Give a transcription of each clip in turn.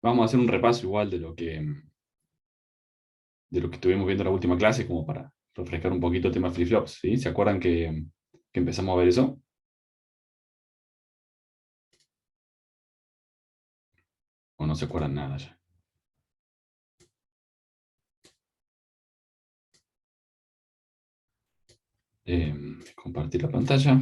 Vamos a hacer un repaso igual de lo que estuvimos viendo en la última clase, como para refrescar un poquito el tema de flip-flops, ¿sí? ¿Se acuerdan que empezamos a ver eso? ¿O no se acuerdan nada ya? Compartir la pantalla.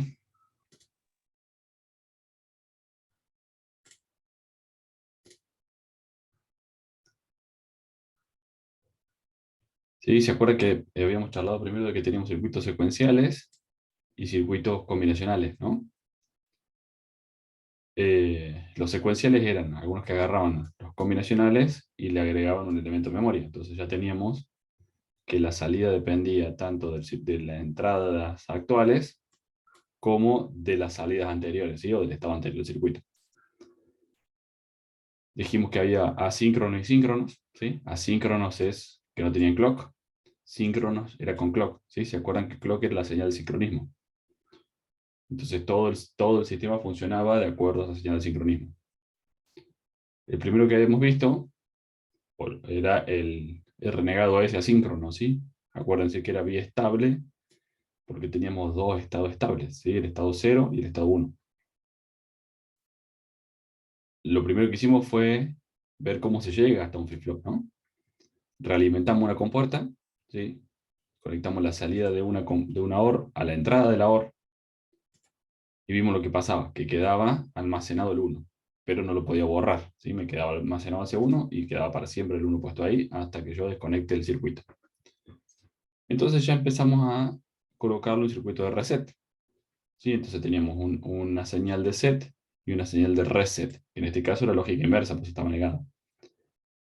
Sí, ¿se acuerdan que habíamos charlado primero de que teníamos circuitos secuenciales y circuitos combinacionales, ¿no? Los secuenciales eran algunos que agarraban los combinacionales y le agregaban un elemento de memoria. Entonces ya teníamos que la salida dependía tanto de las entradas actuales como de las salidas anteriores, ¿sí? O del estado anterior del circuito. Dijimos que había asíncronos y síncronos, ¿sí? Asíncronos es que no tenían clock, síncronos era con clock, ¿sí? ¿Se acuerdan que clock era la señal de sincronismo? Entonces todo el sistema funcionaba de acuerdo a esa señal de sincronismo. El primero que habíamos visto era el renegado ese asíncrono, ¿sí? Acuérdense que era vía estable porque teníamos dos estados estables, ¿sí? El estado 0 y el estado 1. Lo primero que hicimos fue ver cómo se llega hasta un flip-flop, ¿no? Realimentamos una compuerta, ¿sí? Conectamos la salida de una OR a la entrada de la OR y vimos lo que pasaba, que quedaba almacenado el 1, pero no lo podía borrar, ¿sí? Me quedaba almacenado ese 1 y quedaba para siempre el 1 puesto ahí hasta que yo desconecte el circuito. Entonces ya empezamos a colocarlo en circuito de reset, ¿sí? Entonces teníamos una señal de set y una señal de reset. En este caso era lógica inversa, pues estaba negada.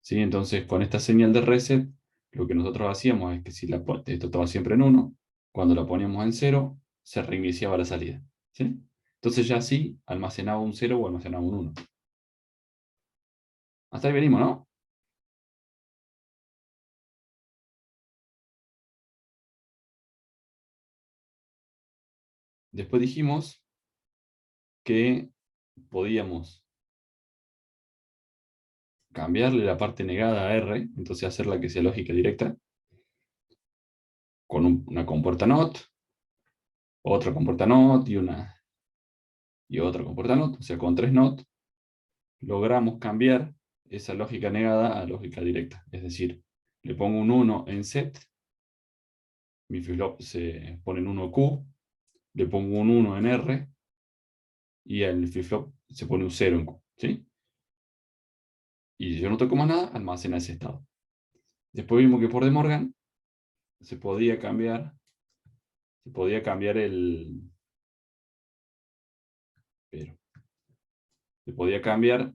¿Sí? Entonces con esta señal de reset, lo que nosotros hacíamos es que si esto estaba siempre en 1, cuando la poníamos en 0, se reiniciaba la salida, ¿sí? Entonces ya así almacenaba un 0 o almacenaba un 1. Hasta ahí venimos, ¿no? Después dijimos que podíamos cambiarle la parte negada a R, entonces hacerla que sea lógica directa, con una compuerta NOT, otra compuerta NOT y otra compuerta NOT, o sea, con 3 NOT, logramos cambiar esa lógica negada a lógica directa. Es decir, le pongo un 1 en set, mi flip-flop se pone en 1Q, le pongo un 1 en R y el flip-flop se pone un 0 en Q, ¿sí? Y si yo no toco más nada, almacena ese estado. Después vimos que por De Morgan se podía cambiar, se podía cambiar pero, se podía cambiar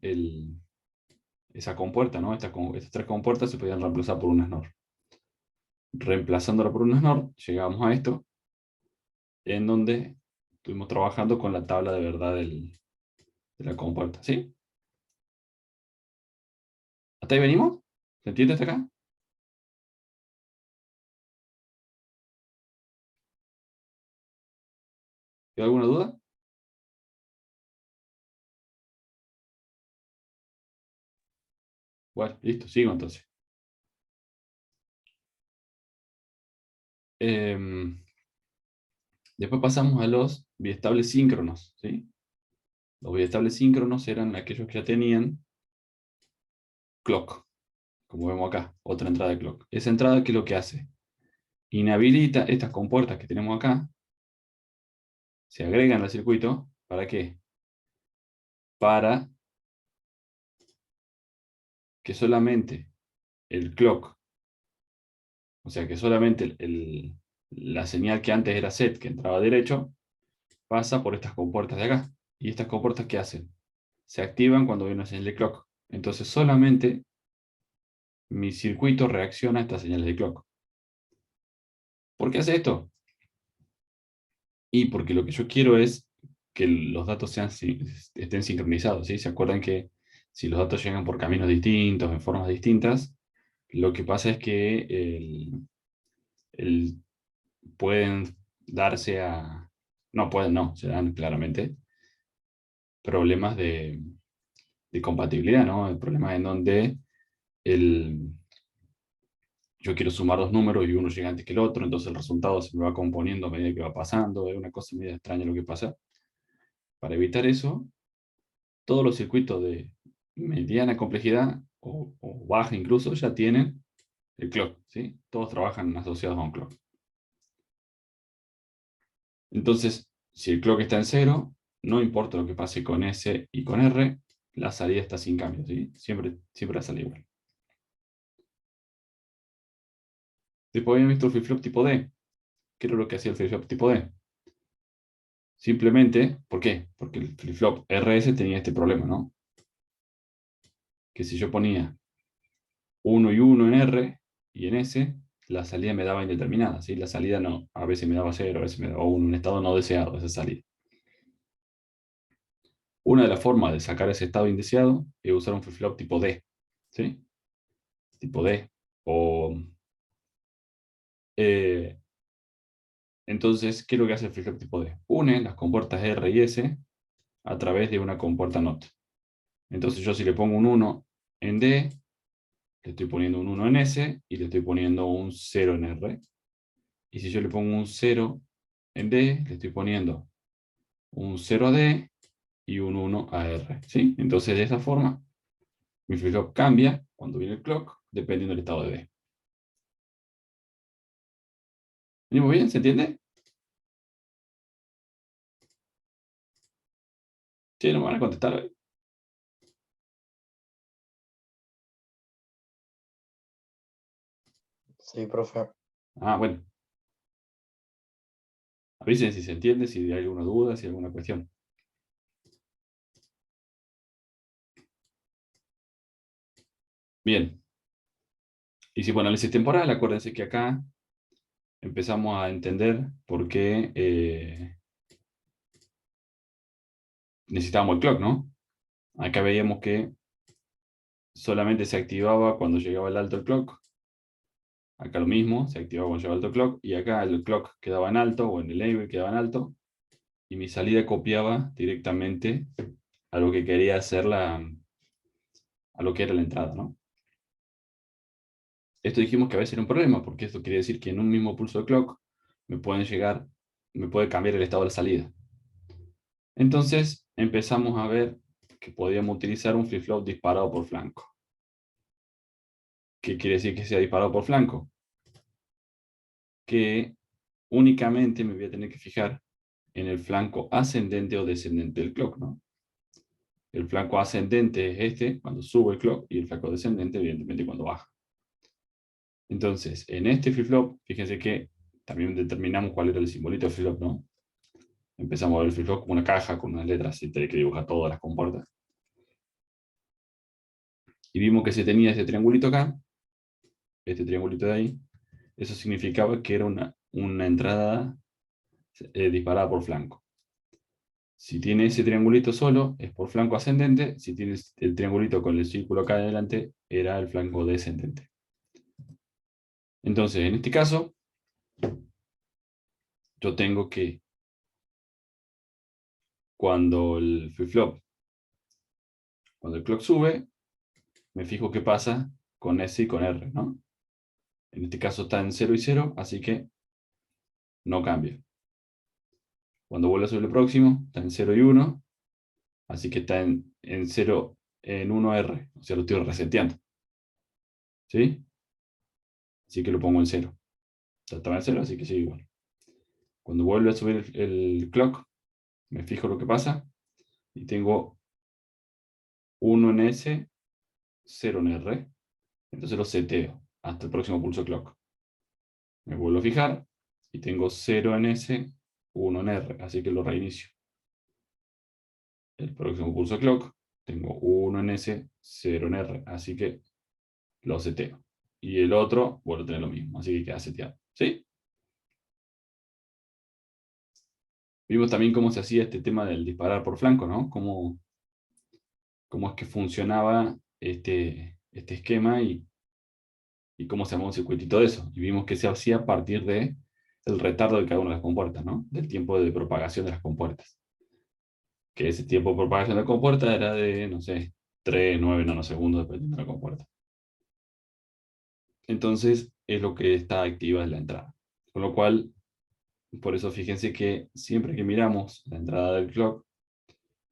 esa compuerta, ¿no? Estas tres compuertas se podían reemplazar por unas NOR. Reemplazándola por unas NOR, llegamos a esto, en donde estuvimos trabajando con la tabla de verdad de la compuerta, ¿sí? ¿Hasta ahí venimos? ¿Se entiende hasta acá? ¿Hay alguna duda? Bueno, listo, sigo entonces. Em, Después pasamos a los biestables síncronos, ¿sí? Los biestables síncronos eran aquellos que ya tenían clock, como vemos acá, otra entrada de clock. Esa entrada, ¿qué es lo que hace? Inhabilita estas compuertas que tenemos acá, se agregan al circuito, ¿para qué? Para que solamente el clock, o sea, que solamente la señal que antes era set, que entraba derecho, pasa por estas compuertas de acá. ¿Y estas compuertas qué hacen? Se activan cuando hay una señal de clock. Entonces solamente mi circuito reacciona a estas señales de clock. ¿Por qué hace esto? Y porque lo que yo quiero es que los datos estén sincronizados, ¿sí? ¿Se acuerdan que si los datos llegan por caminos distintos, en formas distintas, lo que pasa es que el- pueden darse a... No pueden, no, se dan claramente problemas de compatibilidad, ¿no? El problema es en donde yo quiero sumar dos números y uno llega antes que el otro, entonces el resultado se me va componiendo a medida que va pasando, es una cosa medio extraña lo que pasa. Para evitar eso, todos los circuitos de mediana complejidad o baja incluso ya tienen el clock, ¿sí? Todos trabajan asociados a un clock. Entonces, si el clock está en cero, no importa lo que pase con S y con R, la salida está sin cambio, ¿sí? Siempre la salida igual. Después habíamos visto el flip-flop tipo D. ¿Qué era lo que hacía el flip-flop tipo D? Simplemente, ¿por qué? Porque el flip-flop RS tenía este problema, ¿no? Que si yo ponía 1 y 1 en R y en S, la salida me daba indeterminada, ¿sí? La salida no, a veces me daba 0, a veces me daba 1, un estado no deseado esa salida. Una de las formas de sacar ese estado indeseado es usar un flip-flop tipo D, ¿sí? Tipo D. O, eh, entonces, ¿qué es lo que hace el flip-flop tipo D? Une las compuertas R y S a través de una compuerta NOT. Entonces yo si le pongo un 1 en D, le estoy poniendo un 1 en S y le estoy poniendo un 0 en R. Y si yo le pongo un 0 en D, le estoy poniendo un 0 a D y un 1 a R. ¿Sí? Entonces de esa forma, mi flip-flop cambia cuando viene el clock, dependiendo del estado de D. ¿Venimos bien? ¿Se entiende? Sí, no me van a contestar hoy. Sí, profe. Ah, bueno. Avisen si se entiende, si hay alguna duda, si hay alguna cuestión. Bien. Y si por análisis temporal, acuérdense que acá empezamos a entender por qué necesitábamos el clock, ¿no? Acá veíamos que solamente se activaba cuando llegaba el alto el clock. Acá lo mismo, se activaba cuando llegaba el alto clock. Y acá el clock quedaba en alto, o en el label quedaba en alto. Y mi salida copiaba directamente a lo que quería hacer a lo que era la entrada, ¿no? Esto dijimos que a veces era un problema, porque esto quiere decir que en un mismo pulso de clock me puede cambiar el estado de la salida. Entonces empezamos a ver que podíamos utilizar un flip-flop disparado por flanco. ¿Qué quiere decir que sea disparado por flanco? Que únicamente me voy a tener que fijar en el flanco ascendente o descendente del clock, ¿no? El flanco ascendente es este, cuando sube el clock, y el flanco descendente, evidentemente, cuando baja. Entonces, en este flip-flop, fíjense que también determinamos cuál era el simbolito del flip-flop, ¿no? Empezamos a ver el flip-flop como una caja con unas letras y tenía que dibujar todas las compuertas. Y vimos que se tenía este triangulito acá, este triangulito de ahí. Eso significaba que era una entrada disparada por flanco. Si tiene ese triangulito solo, es por flanco ascendente. Si tienes el triangulito con el círculo acá adelante, era el flanco descendente. Entonces, en este caso, yo tengo que, cuando el flip-flop, cuando el clock sube, me fijo qué pasa con S y con R, ¿no? En este caso está en 0 y 0, así que no cambia. Cuando vuelve a subir el próximo, está en 0 y 1, así que está en 0, en 1R, o sea, lo estoy reseteando. ¿Sí? Así que lo pongo en 0. Estaba en 0, así que sigue igual. Cuando vuelve a subir el clock, me fijo lo que pasa y tengo 1 en S, 0 en R. Entonces lo seteo hasta el próximo pulso clock. Me vuelvo a fijar y tengo 0 en S, 1 en R, así que lo reinicio. El próximo pulso clock, tengo 1 en S, 0 en R, así que lo seteo. Y el otro vuelve a tener lo mismo, así que queda seteado. ¿Sí? Vimos también cómo se hacía este tema del disparar por flanco, ¿no? Cómo es que funcionaba este esquema y cómo se armó un circuitito de eso. Y vimos que se hacía a partir del retardo de cada una de las compuertas, ¿no? Del tiempo de propagación de las compuertas. Que ese tiempo de propagación de la compuerta era de, no sé, 3, 9 nanosegundos, dependiendo de la compuerta. Entonces, es lo que está activa en la entrada. Con lo cual, por eso fíjense que siempre que miramos la entrada del clock,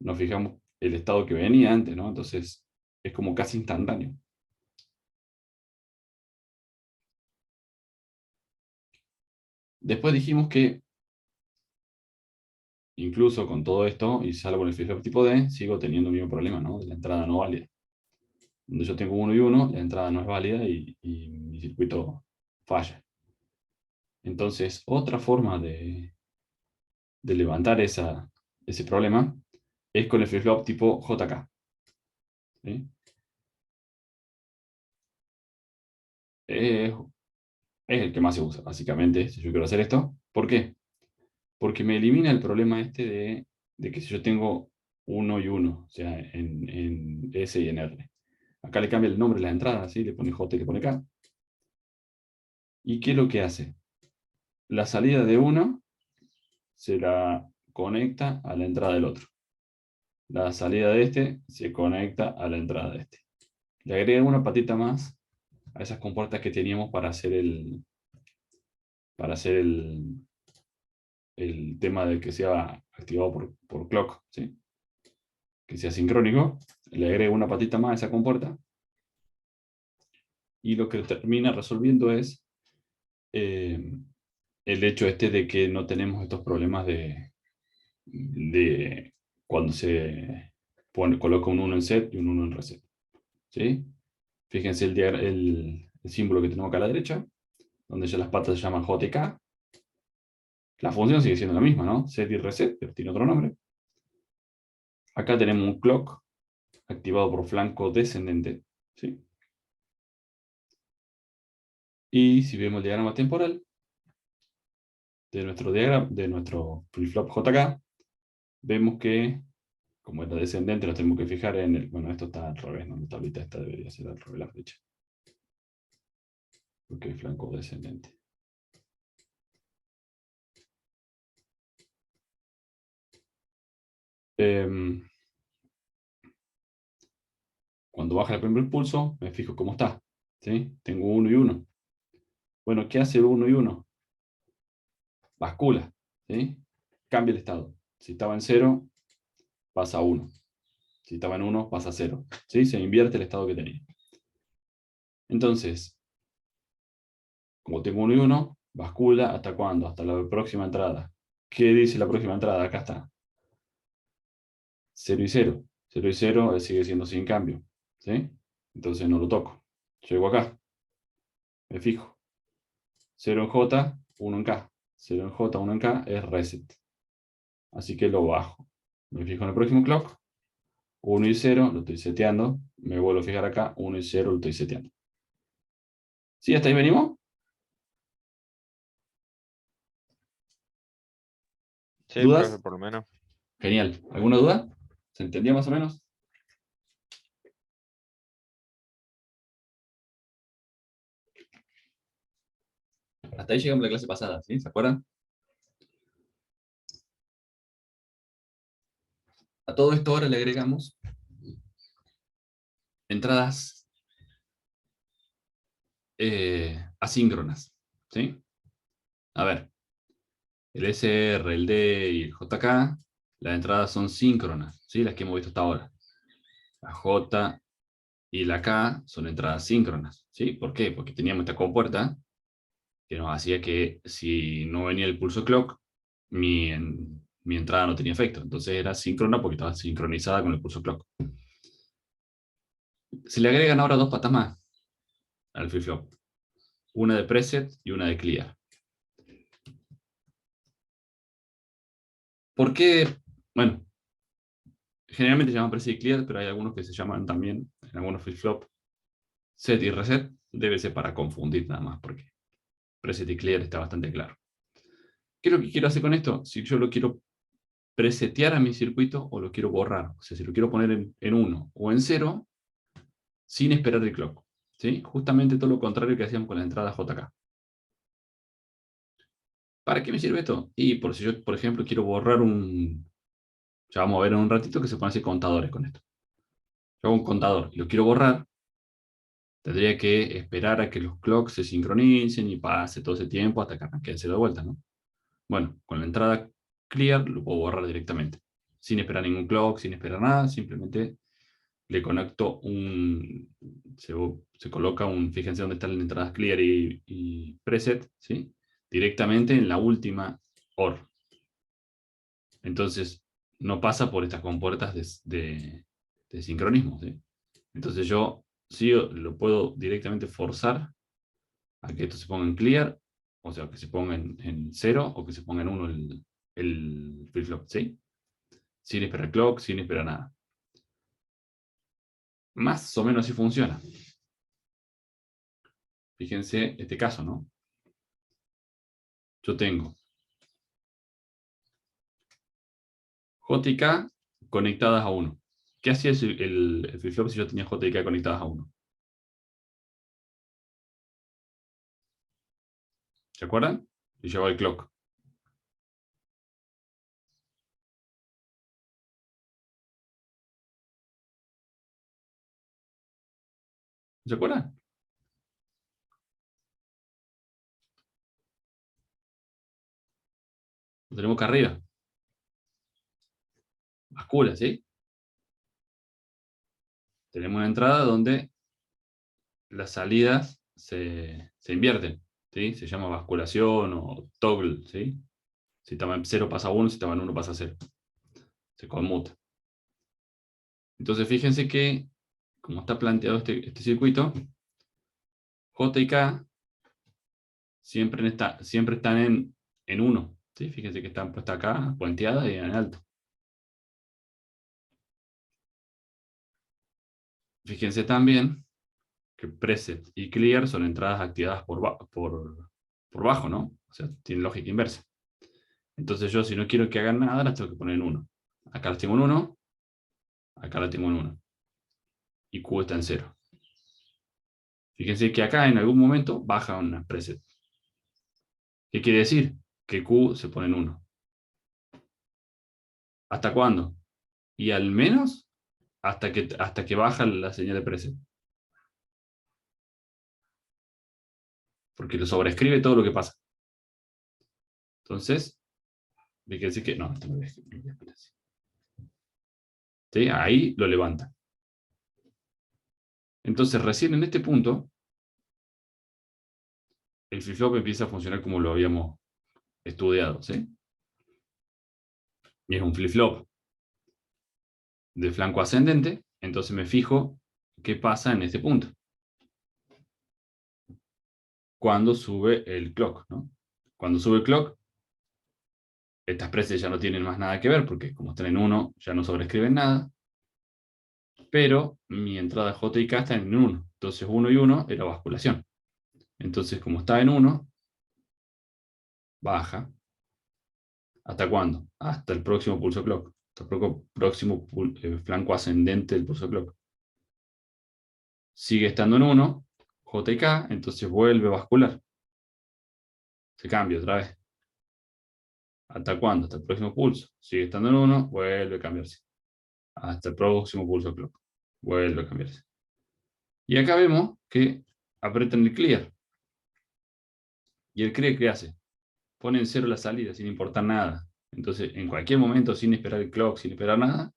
nos fijamos el estado que venía antes, ¿no? Entonces, es como casi instantáneo. Después dijimos que, incluso con todo esto, y salvo en el flip-flop tipo D, sigo teniendo el mismo problema, ¿no? De la entrada no válida. Donde yo tengo 1 y 1, la entrada no es válida y mi circuito falla. Entonces, otra forma de levantar ese problema es con el flip-flop tipo JK. ¿Sí? Es, es el que más se usa, básicamente, si yo quiero hacer esto. ¿Por qué? Porque me elimina el problema este de que si yo tengo 1 y 1, o sea, en S y en R. Acá le cambia el nombre de la entrada, ¿sí? Le pone J y le pone K. ¿Y qué es lo que hace? La salida de uno se la conecta a la entrada del otro. La salida de este se conecta a la entrada de este. Le agrega una patita más a esas compuertas que teníamos para hacer el tema de que sea activado por clock, ¿sí? Que sea sincrónico. Le agrega una patita más a esa compuerta. Y lo que termina resolviendo es el hecho este de que no tenemos estos problemas de cuando se coloca un 1 en set y un 1 en reset. ¿Sí? Fíjense el símbolo que tenemos acá a la derecha, donde ya las patas se llaman J y K. La función sigue siendo la misma, ¿no? Set y reset, pero tiene otro nombre. Acá tenemos un clock activado por flanco descendente. ¿Sí? Y si vemos el diagrama temporal de nuestro flip-flop JK, vemos que, como es la descendente, nos tenemos que fijar en el. Bueno, esto está al revés, ¿no? La tablita esta debería ser al revés la flecha. Porque es flanco descendente. Cuando baja el primer pulso, me fijo cómo está. ¿Sí? Tengo 1 y 1. Bueno, ¿qué hace 1 y 1? Bascula. ¿Sí? Cambia el estado. Si estaba en 0, pasa a 1. Si estaba en 1, pasa a 0. ¿Sí? Se invierte el estado que tenía. Entonces, como tengo 1 y 1, bascula ¿hasta cuándo? Hasta la próxima entrada. ¿Qué dice la próxima entrada? Acá está. 0 y 0. 0 y 0 sigue siendo sin cambio. ¿Sí? Entonces no lo toco. Llego acá. Me fijo. 0 en J, 1 en K. 0 en J, 1 en K es reset. Así que lo bajo. Me fijo en el próximo clock. 1 y 0 lo estoy seteando. Me vuelvo a fijar acá. 1 y 0 lo estoy seteando. ¿Sí? ¿Hasta ahí venimos? Sí, profe, ¿Dudas? por lo menos. Genial. ¿Alguna duda? ¿Se entendía más o menos? Hasta ahí llegamos a la clase pasada, ¿sí? ¿Se acuerdan? A todo esto ahora le agregamos entradas asíncronas, ¿sí? A ver, el SR, el D y el JK, las entradas son síncronas, ¿sí? Las que hemos visto hasta ahora. La J y la K son entradas síncronas, ¿sí? ¿Por qué? Porque teníamos esta compuerta que nos hacía que si no venía el pulso clock, mi entrada no tenía efecto. Entonces era síncrona porque estaba sincronizada con el pulso clock. Se le agregan ahora dos patas más al flip-flop. Una de preset y una de clear. ¿Por qué? Bueno, generalmente se llaman preset y clear, pero hay algunos que se llaman también, en algunos flip-flop, set y reset. Debe ser para confundir nada más, porque preset y clear está bastante claro. ¿Qué es lo que quiero hacer con esto? Si yo lo quiero presetear a mi circuito o lo quiero borrar, o sea, si lo quiero poner en 1 o en 0, sin esperar el clock. ¿Sí? Justamente todo lo contrario que hacíamos con la entrada JK. ¿Para qué me sirve esto? Y por si yo, por ejemplo, quiero borrar un. Ya vamos a ver en un ratito que se pueden hacer contadores con esto. Yo hago un contador y lo quiero borrar, tendría que esperar a que los clocks se sincronicen y pase todo ese tiempo hasta que arranque de vuelta, ¿no? Bueno, con la entrada clear lo puedo borrar directamente, sin esperar ningún clock, sin esperar nada, simplemente le conecto se coloca fíjense dónde están las entradas clear y preset, ¿sí? Directamente en la última OR. Entonces, no pasa por estas compuertas de sincronismo, ¿sí? Entonces yo sí lo puedo directamente forzar a que esto se ponga en clear, o sea, que se ponga en 0 o que se ponga en 1 el flip-flop, ¿sí? Sin esperar clock, sin esperar nada. Más o menos así funciona. Fíjense este caso, ¿no? Yo tengo J y K conectadas a 1. ¿Qué hacía el flip-flop si yo tenía J y K conectadas a 1? ¿Se acuerdan? Y llevaba el clock. ¿Se acuerdan? Lo tenemos acá arriba. Bascula, ¿sí? Tenemos una entrada donde las salidas se invierten, ¿sí? Se llama basculación o toggle, ¿sí? Si estaba en 0 pasa a 1, si estaba en 1 pasa a 0. Se conmuta. Entonces fíjense que, como está planteado este circuito, J y K siempre están en 1. ¿Sí? Fíjense que están puestas acá, puenteadas y en alto. Fíjense también que preset y clear son entradas activadas por bajo, ¿no? O sea, tienen lógica inversa. Entonces yo, si no quiero que hagan nada, las tengo que poner en 1. Acá las tengo en 1, acá las tengo en 1. Y Q está en 0. Fíjense que acá en algún momento baja una preset. ¿Qué quiere decir? Que Q se pone en 1. ¿Hasta cuándo? Y al menos hasta que baja la señal de preset. Porque lo sobrescribe todo lo que pasa. Entonces, fíjense que... No, esto no voy a escribir así. ¿Sí? Ahí lo levanta. Entonces, recién en este punto, el flip-flop empieza a funcionar como lo habíamos estudiado, ¿sí? Y es un flip-flop de flanco ascendente, entonces me fijo qué pasa en este punto. Cuando sube el clock, ¿no? Cuando sube el clock, estas presets ya no tienen más nada que ver, porque como están en 1, ya no sobrescriben nada, pero mi entrada J y K están en 1, entonces 1 y 1 era basculación. Entonces, como está en 1, baja. ¿Hasta cuándo? Hasta el próximo pulso clock. Hasta el próximo flanco ascendente del pulso clock. Sigue estando en 1, J y K, entonces vuelve a bascular. Se cambia otra vez. ¿Hasta cuándo? Hasta el próximo pulso. Sigue estando en 1, vuelve a cambiarse. Hasta el próximo pulso clock. Vuelve a cambiarse. Y acá vemos que apretan el clear. ¿Y el clear qué hace? Pone en 0 la salida sin importar nada. Entonces, en cualquier momento, sin esperar el clock, sin esperar nada,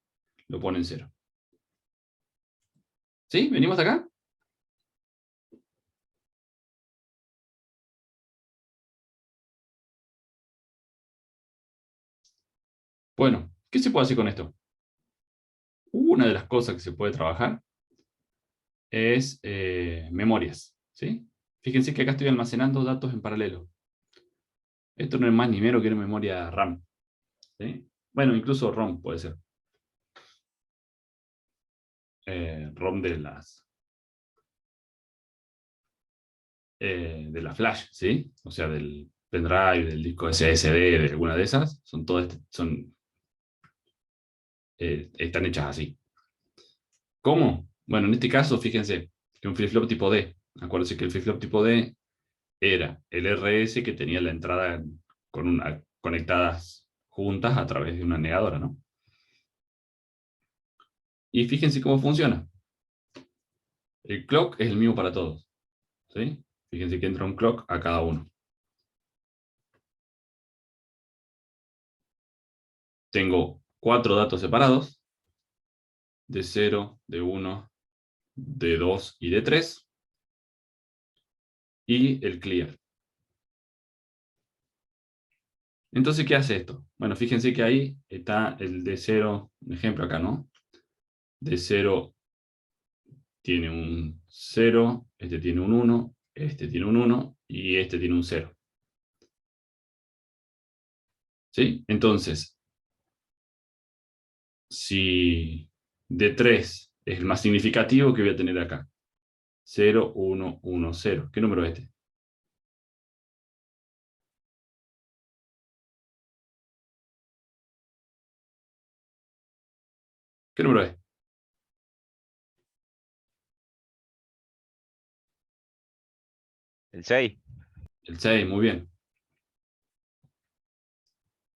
lo pone en 0. ¿Sí? ¿Venimos acá? Bueno, ¿qué se puede hacer con esto? Una de las cosas que se puede trabajar es memorias, ¿sí? Fíjense que acá estoy almacenando datos en paralelo. Esto no es más ni menos que una memoria RAM, ¿sí? Bueno, incluso ROM puede ser. ROM de la flash, ¿sí? O sea, del pendrive, del disco SSD, de alguna de esas. Son todas, están hechas así. ¿Cómo? Bueno, en este caso, fíjense que un flip-flop tipo D. Acuérdense que el flip-flop tipo D era el RS que tenía la entrada conectadas juntas a través de una negadora, ¿no? Y fíjense cómo funciona. El clock es el mismo para todos, ¿sí? Fíjense que entra un clock a cada uno. Tengo 4 datos separados, de 0, de 1, de 2 y de 3, y el clear. Entonces, ¿qué hace esto? Bueno, fíjense que ahí está el de 0, un ejemplo acá, ¿no? De 0 tiene un 0, este tiene un 1, este tiene un 1 y este tiene un 0. ¿Sí? Entonces, si de 3 es el más significativo, ¿qué voy a tener acá? 0, 1, 1, 0. ¿Qué número es este? ¿Qué número es? El 6. El 6, muy bien.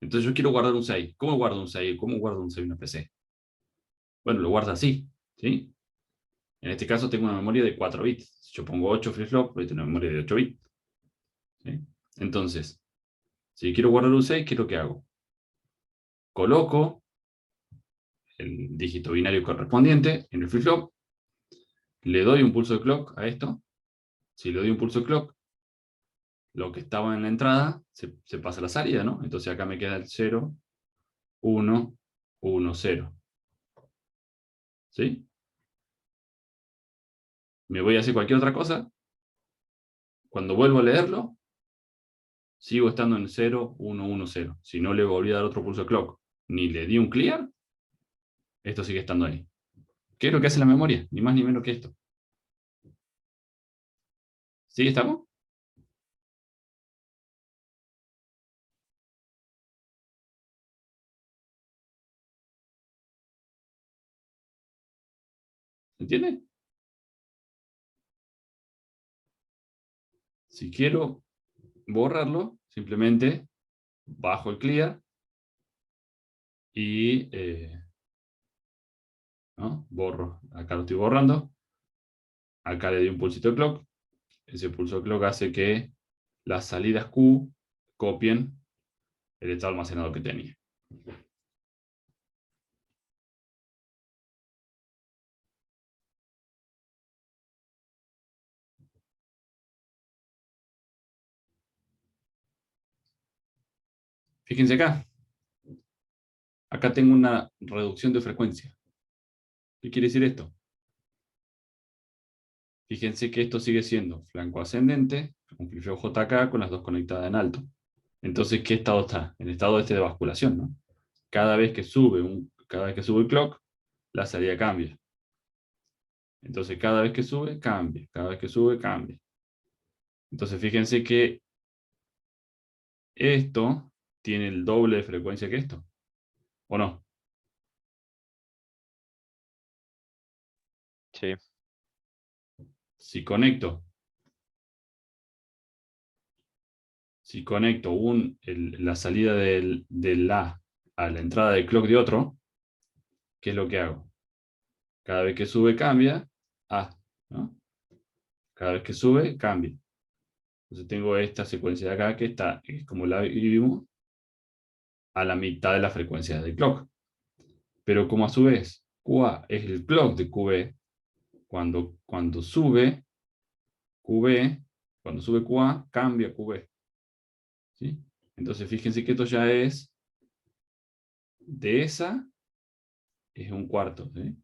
Entonces yo quiero guardar un 6. ¿Cómo guardo un 6? ¿Cómo guardo un 6 en una PC? Bueno, lo guardo así, ¿sí? En este caso tengo una memoria de 4 bits. Si yo pongo 8 flip-flop, voy a tener una memoria de 8 bits. ¿Sí? Entonces, si quiero guardar un 6, ¿qué es lo que hago? Coloco el dígito binario correspondiente en el flip-flop, le doy un pulso de clock a esto. Si le doy un pulso de clock, lo que estaba en la entrada se pasa a la salida, ¿no? Entonces acá me queda el 0, 1, 1, 0. ¿Sí? Me voy a hacer cualquier otra cosa. Cuando vuelvo a leerlo, sigo estando en 0, 1, 1, 0. Si no le volví a dar otro pulso de clock, ni le di un clear, esto sigue estando ahí. ¿Qué es lo que hace la memoria? Ni más ni menos que esto. ¿Sí estamos? ¿Entiende? Si quiero borrarlo, simplemente bajo el clear y ¿no? Borro. Acá lo estoy borrando. Acá le doy un pulsito de clock. Ese pulso de clock hace que las salidas Q copien el estado almacenado que tenía. Fíjense acá. Acá tengo una reducción de frecuencia. ¿Qué quiere decir esto? Fíjense que esto sigue siendo flanco ascendente, un flip-flop JK con las dos conectadas en alto. Entonces, ¿qué estado está? En estado este de basculación, ¿no? Cada vez que sube el clock, la salida cambia. Entonces, cada vez que sube, cambia. Cada vez que sube, cambia. Entonces, fíjense que esto tiene el doble de frecuencia que esto. ¿O no? Sí. Si conecto, si conecto la salida del A a la entrada del clock de otro, ¿qué es lo que hago? Cada vez que sube, cambia A, ¿no? Cada vez que sube, cambia. Entonces tengo esta secuencia de acá que está, es como la vimos, a la mitad de la frecuencia del clock. Pero como a su vez QA es el clock de QB, cuando sube QB, cuando sube QA, cambia QB. ¿Sí? Entonces fíjense que esto ya es de esa, es un cuarto. ¿Sí?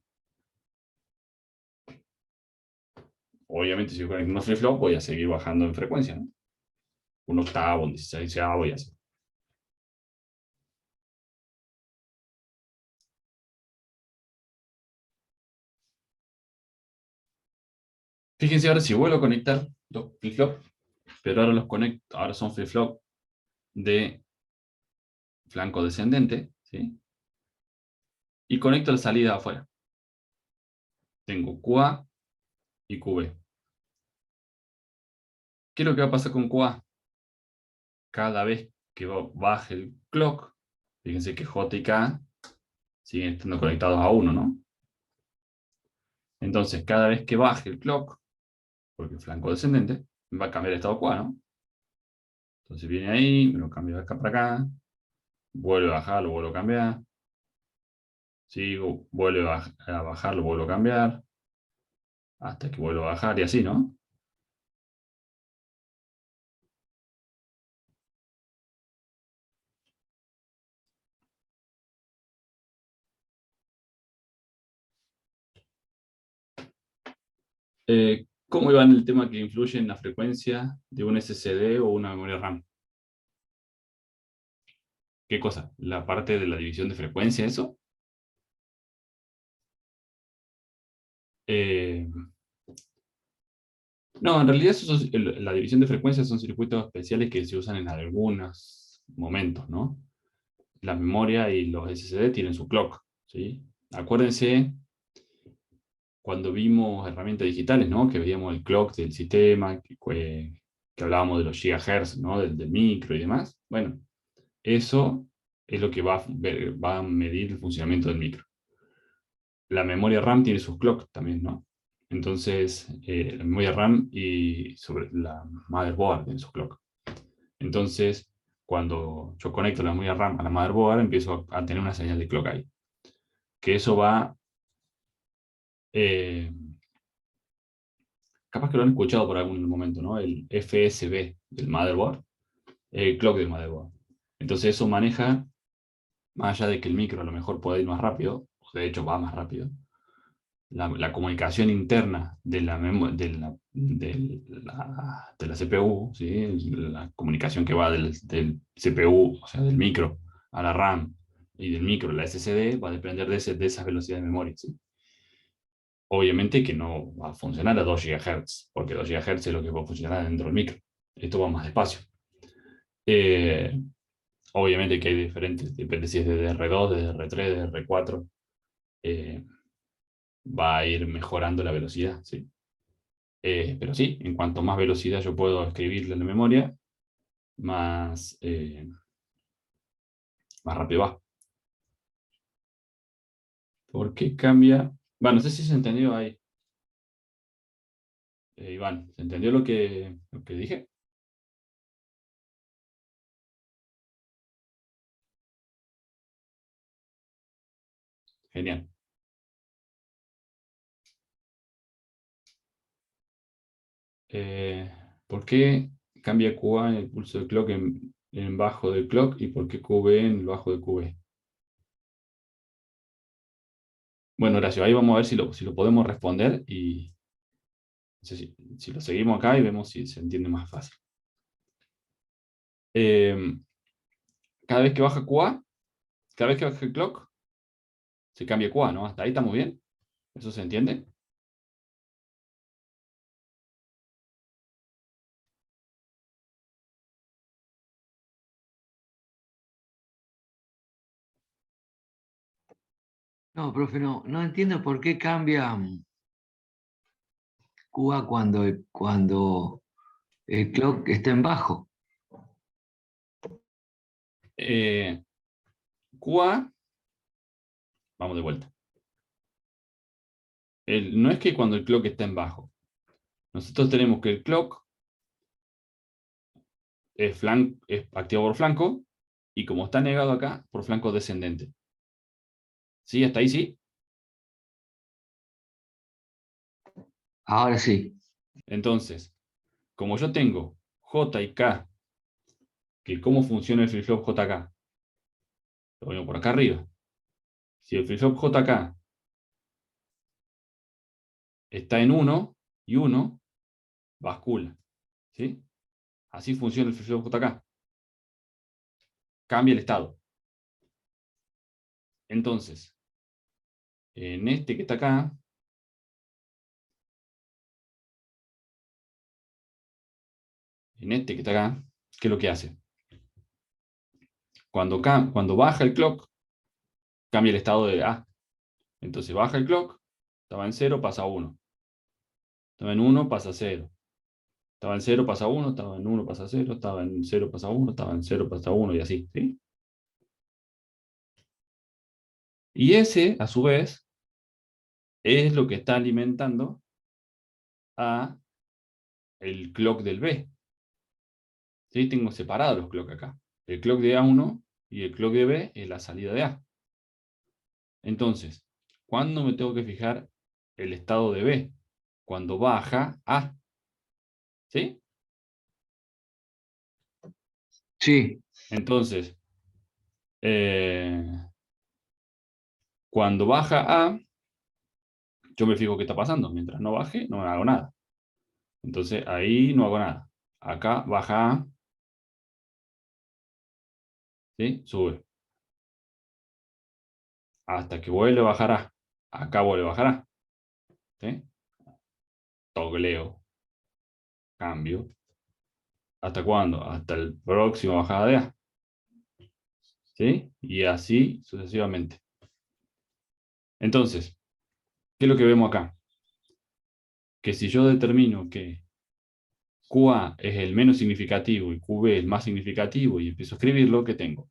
Obviamente si yo conecto unos flip-flop voy a seguir bajando en frecuencia, ¿no? Un octavo, un 16avo y así. Fíjense ahora si vuelvo a conectar los flip-flop, pero ahora los conecto, ahora son flip-flop de flanco descendente, ¿sí? Y conecto la salida afuera. Tengo QA y QB. ¿Qué es lo que va a pasar con QA? Cada vez que baje el clock, fíjense que J y K siguen estando conectados a 1, ¿no? Entonces, cada vez que baje el clock, porque el flanco descendente, va a cambiar el estado QA, ¿no? Entonces viene ahí, me lo cambio de acá para acá, vuelve a bajar, lo vuelvo a cambiar, sigo, vuelve a bajar, lo vuelvo a cambiar, hasta que vuelvo a bajar y así, ¿no? ¿Cómo iba en el tema que influye en la frecuencia de un SSD o una memoria RAM? ¿Qué cosa? ¿La parte de la división de frecuencia, eso? Eh, no, en realidad la división de frecuencias son circuitos especiales que se usan en algunos momentos, ¿no? La memoria y los SSD tienen su clock, ¿sí? Acuérdense cuando vimos herramientas digitales, ¿no? Que veíamos el clock del sistema, que hablábamos de los gigahertz, ¿no? Del micro y demás. Bueno, eso es lo que va a medir el funcionamiento del micro. La memoria RAM tiene sus clocks también, ¿no? Entonces, la memoria RAM y sobre la motherboard tiene sus clock. Entonces, cuando yo conecto la memoria RAM a la motherboard, empiezo a tener una señal de clock ahí. Que eso va, eh, capaz que lo han escuchado por algún momento, ¿no? El FSB del motherboard, el clock del motherboard. Entonces, eso maneja, más allá de que el micro a lo mejor puede ir más rápido, o de hecho va más rápido, la comunicación interna de la CPU, ¿sí? La comunicación que va del CPU, o sea, del micro a la RAM y del micro a la SSD, va a depender de esa velocidad de memoria, ¿sí? Obviamente que no va a funcionar a 2 GHz, porque 2 GHz es lo que va a funcionar dentro del micro. Esto va más despacio. Eh, Obviamente que hay diferentes, depende si es de DR2, de DR3, de DR4, va a ir mejorando la velocidad, ¿sí? Pero sí, en cuanto más velocidad yo puedo escribirle en la memoria, más, más rápido va. ¿Por qué cambia? Bueno, no sé si se entendió ahí, Iván. ¿Se entendió lo que dije? Genial. Eh, ¿Por qué cambia QA en el pulso de clock en bajo de clock y por qué QB en el bajo de QB? Bueno, Horacio, ahí vamos a ver si lo podemos responder y no sé si lo seguimos acá y vemos si se entiende más fácil. Eh, cada vez que baja QA, cada vez que baja el clock, se cambia QA, ¿no? Hasta ahí estamos bien. ¿Eso se entiende? No, profe, no entiendo por qué cambia Cuba cuando el clock está en bajo. Eh, QA, vamos de vuelta. No es que cuando el clock está en bajo. Nosotros tenemos que el clock es activo por flanco y como está negado acá, por flanco descendente. ¿Sí? ¿Hasta ahí sí? Ahora sí. Entonces, como yo tengo J y K, que cómo funciona el flip-flop JK, lo pongo por acá arriba. Si el flip-flop JK está en 1 y 1, bascula. ¿Sí? Así funciona el flip-flop JK. Cambia el estado. Entonces, en este que está acá, en este que está acá, ¿qué es lo que hace? Cuando baja el clock, cambia el estado de A. Entonces baja el clock, estaba en 0, pasa a 1. Estaba en 1, pasa a 0. Estaba en 0, pasa a 1, estaba en 1, pasa a 0, estaba en 0, pasa a 1, estaba en 0, pasa a 1 y así, ¿sí? Y ese, a su vez, es lo que está alimentando a el clock del B. ¿Sí? Tengo separados los clock acá. El clock de A1 y el clock de B es la salida de A. Entonces, ¿cuándo me tengo que fijar el estado de B? Cuando baja A. ¿Sí? Sí, Entonces, cuando baja A, yo me fijo qué está pasando. Mientras no baje, no hago nada. Entonces, ahí no hago nada. Acá baja A. ¿Sí? Sube. Hasta que vuelve a bajar A. Acá vuelve a bajar A. ¿Sí? Togleo. Cambio. ¿Hasta cuándo? Hasta el próximo bajada de A. ¿Sí? Y así sucesivamente. Entonces, ¿qué es lo que vemos acá? Que si yo determino que QA es el menos significativo y QB el más significativo y empiezo a escribirlo, ¿qué tengo?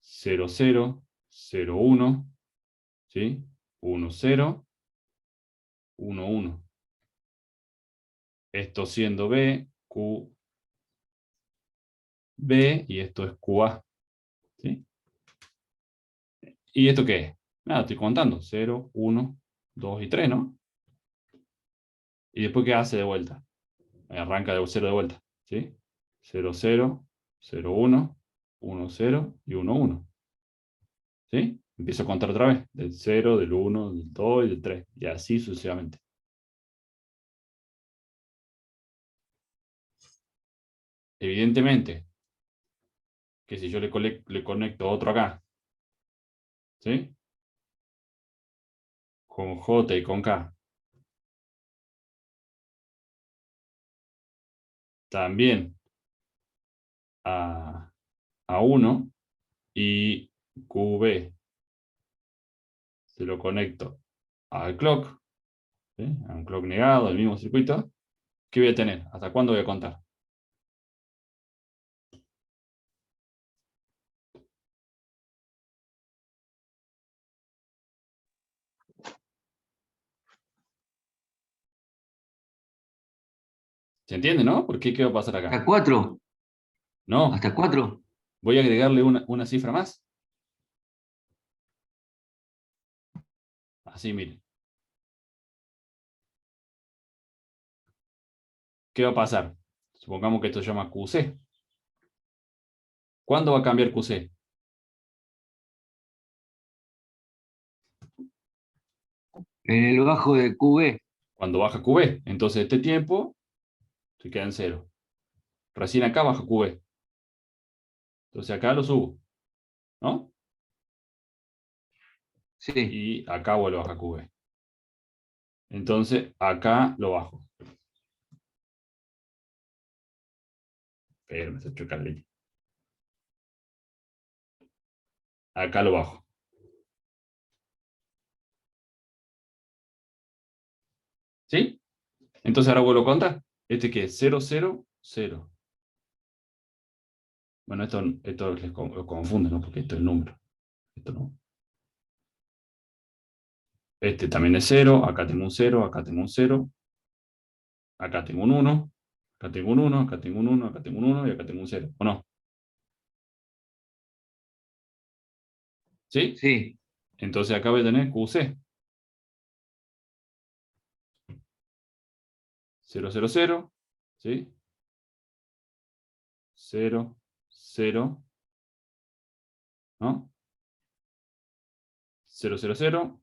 0, 0, 0, 1, ¿sí? 1, 0, 1, 1. Esto siendo B, QB y esto es QA. ¿Sí? ¿Y esto qué es? Nada, estoy contando. 0, 1, 2 y 3, ¿no? ¿Y después qué hace de vuelta? Arranca de 0 de vuelta. ¿Sí? 0, 0, 0, 1, 1, 0 y 1, 1. ¿Sí? Empiezo a contar otra vez. Del 0, del 1, del 2 y del 3. Y así sucesivamente. Evidentemente, que si yo le conecto otro acá, ¿sí? Con J y con K, también a, a 1 y QB se lo conecto al clock, ¿sí? A un clock negado, al mismo circuito, ¿qué voy a tener? ¿Hasta cuándo voy a contar? ¿Se entiende, no? ¿Por qué? ¿Qué va a pasar acá? hasta 4. No, Hasta 4. voy a agregarle una cifra más. Así, miren. ¿Qué va a pasar? Supongamos que esto se llama QC. ¿Cuándo va a cambiar QC? En el bajo de QB. Cuando baja QB. Entonces este tiempo se queda en 0. Recién acá baja QB. Entonces acá lo subo, ¿no? Sí, Y acá vuelvo a bajar QB. Entonces acá lo bajo. Pero me está chocando leche. Acá lo bajo. ¿Sí? Entonces ahora vuelvo a contar. Este que es 0, 0, 0. Bueno, esto les confunde, ¿no? Porque esto es el número. Esto no. Este también es 0. Acá tengo un 0. Acá tengo un 0. Acá tengo un 1. Acá tengo un 1. Acá tengo un 1. Acá tengo un 1. Y acá tengo un 0. ¿O no? ¿Sí? sí, Entonces acá voy a tener QC. 0, 0, 0. ¿Sí? 0, 0. ¿No? 0, 0, 0.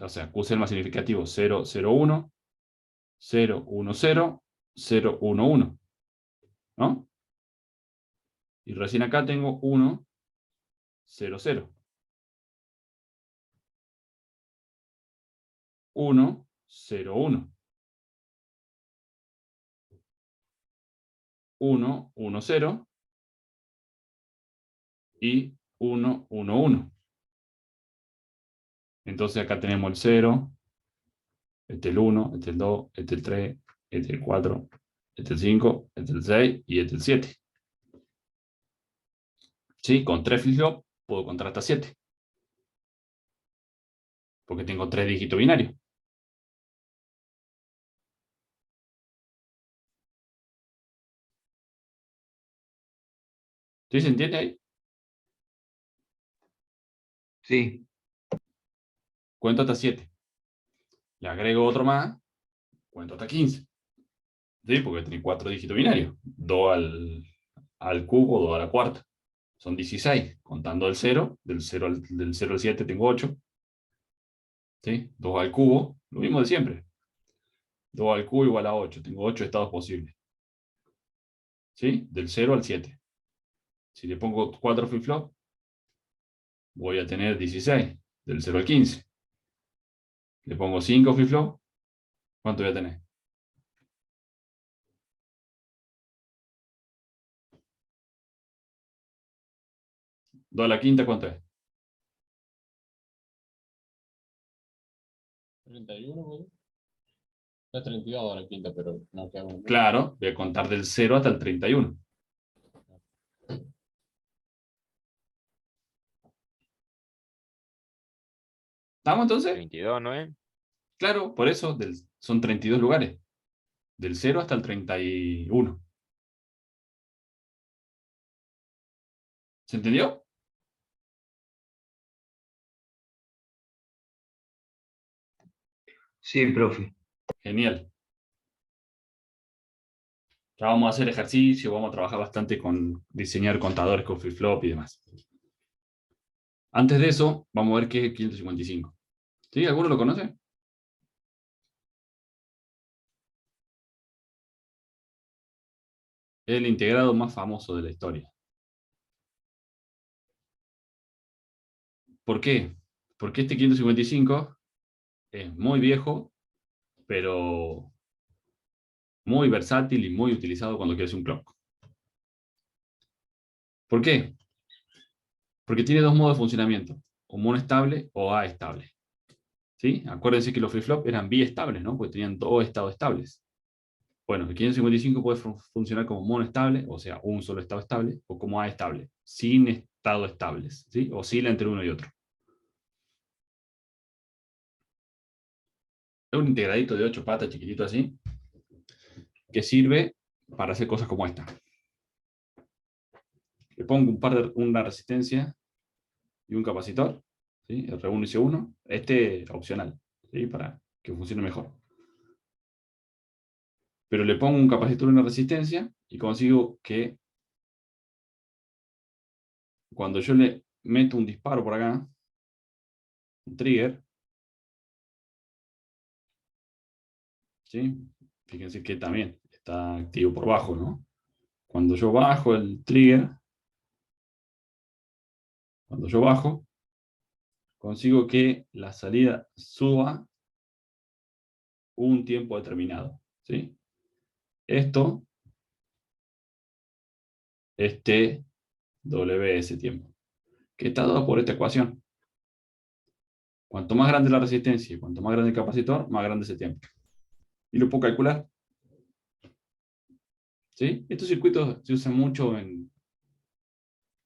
O sea, QC el más significativo. 0, 0, 1. 0, 1, 0. 0, 1, 1. ¿No? Y recién acá tengo 1, 0, 0. 1, 0, 1. 1, 1, 0. Y 1, 1, 1. Entonces acá tenemos el 0, este el 1, este el 2, este el 3, este el 4, este el 5, este el 6 y este el 7. ¿Sí? Con 3 flip-flop puedo contar hasta 7. porque tengo 3 dígitos binarios. ¿Sí se entiende ahí? Sí, Cuento hasta 7. Le agrego otro más, cuento hasta 15. ¿Sí? Porque tiene 4 dígitos binarios. 2 al cubo, 2 a la cuarta. Son 16. Contando el 0, del 0 al 7 tengo 8. ¿Sí? 2 al cubo, lo mismo de siempre. 2 al cubo igual a 8. Tengo 8 estados posibles. ¿Sí? Del 0 al 7. Si le pongo 4 flip-flop, voy a tener 16. Del 0 al 15. Le pongo 5 flip-flop, ¿cuánto voy a tener? 2 a la quinta, ¿cuánto es? 31, güey. Es 32 a la quinta, pero no queda uno. Claro, voy a contar del 0 hasta el 31. ¿Estamos entonces? 32, ¿no es? Claro, por eso son 32 lugares. Del 0 hasta el 31. ¿Se entendió? sí, profe. Genial. Ya vamos a hacer ejercicio, vamos a trabajar bastante con diseñar contadores con flip-flop y demás. Antes de eso, vamos a ver qué es el 555. ¿Sí? ¿Alguno lo conoce? Es el integrado más famoso de la historia. ¿Por qué? Porque este 555 es muy viejo, pero muy versátil y muy utilizado cuando quieres un clock. ¿Por qué? Porque tiene dos modos de funcionamiento, o mono estable o A estable. ¿Sí? Acuérdense que los flip-flop eran biestables, ¿no? Porque tenían dos estados estables. Bueno, el 555 puede funcionar como mono estable, o sea, un solo estado estable, o como A estable, sin estados estables, ¿sí? Oscila entre uno y otro. Es un integradito de 8 patas, chiquitito así, que sirve para hacer cosas como esta. Le pongo una resistencia y un capacitor, ¿sí? R1 y C1, este opcional, ¿sí? Para que funcione mejor. Pero le pongo un capacitor y una resistencia y consigo que cuando yo le meto un disparo por acá, un trigger, ¿sí? Fíjense que también está activo por bajo, ¿no? Cuando yo bajo el trigger, cuando yo bajo, consigo que la salida suba un tiempo determinado, ¿sí? Esto es TW ese tiempo, que está dado por esta ecuación. Cuanto más grande la resistencia y cuanto más grande el capacitor, más grande ese tiempo. Y lo puedo calcular, ¿sí? Estos circuitos se usan mucho en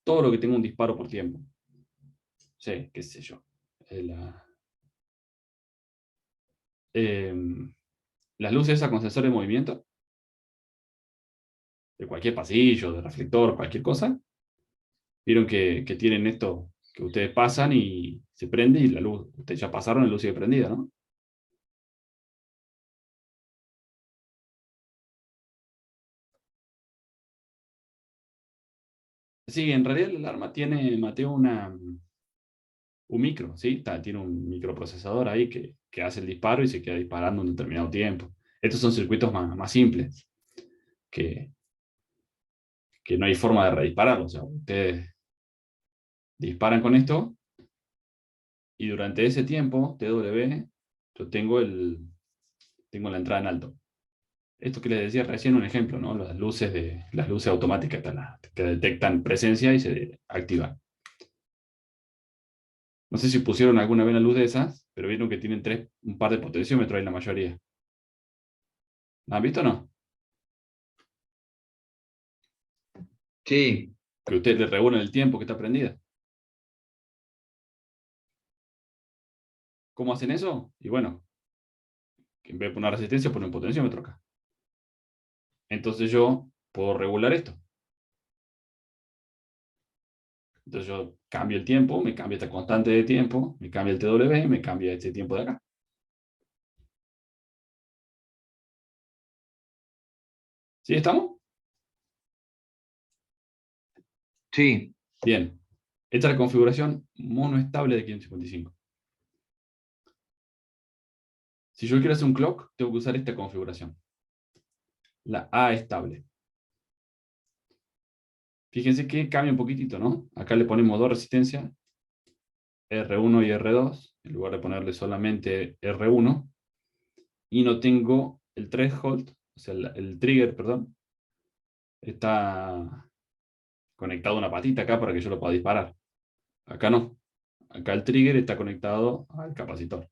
todo lo que tenga un disparo por tiempo. Sí, qué sé yo. Eh, las luces esas con sensor de movimiento, de cualquier pasillo, de reflector, cualquier cosa, vieron que tienen esto que ustedes pasan y se prende y la luz, ustedes ya pasaron y la luz sigue prendida, ¿no? Sí, en realidad el alarma tiene, Mateo, un micro, ¿sí? Tiene un microprocesador ahí que hace el disparo y se queda disparando un determinado tiempo. Estos son circuitos más simples, que, que no hay forma de redispararlo. O sea, ustedes disparan con esto y durante ese tiempo, TW, yo tengo la entrada en alto. Esto que les decía recién, un ejemplo, ¿no? Las luces automáticas que detectan presencia y se activan. No sé si pusieron alguna vez una luz de esas, pero vieron que tienen un par de potenciómetros ahí la mayoría. ¿La han visto o no? Sí, Que ustedes le regulan el tiempo que está prendida. ¿Cómo hacen eso? Y bueno, en vez de poner resistencia, ponen potenciómetro acá. Entonces yo puedo regular esto. Entonces yo cambio el tiempo, me cambia esta constante de tiempo, me cambia el TW, me cambia este tiempo de acá. ¿Sí estamos? Sí, Bien. Esta es la configuración monoestable de 555. Si yo quiero hacer un clock, tengo que usar esta configuración. La A estable. Fíjense que cambia un poquitito, ¿no? Acá le ponemos dos resistencias, R1 y R2, en lugar de ponerle solamente R1. Y no tengo el threshold, o sea, el trigger, perdón, está conectado a una patita acá para que yo lo pueda disparar. Acá no. Acá el trigger está conectado al capacitor.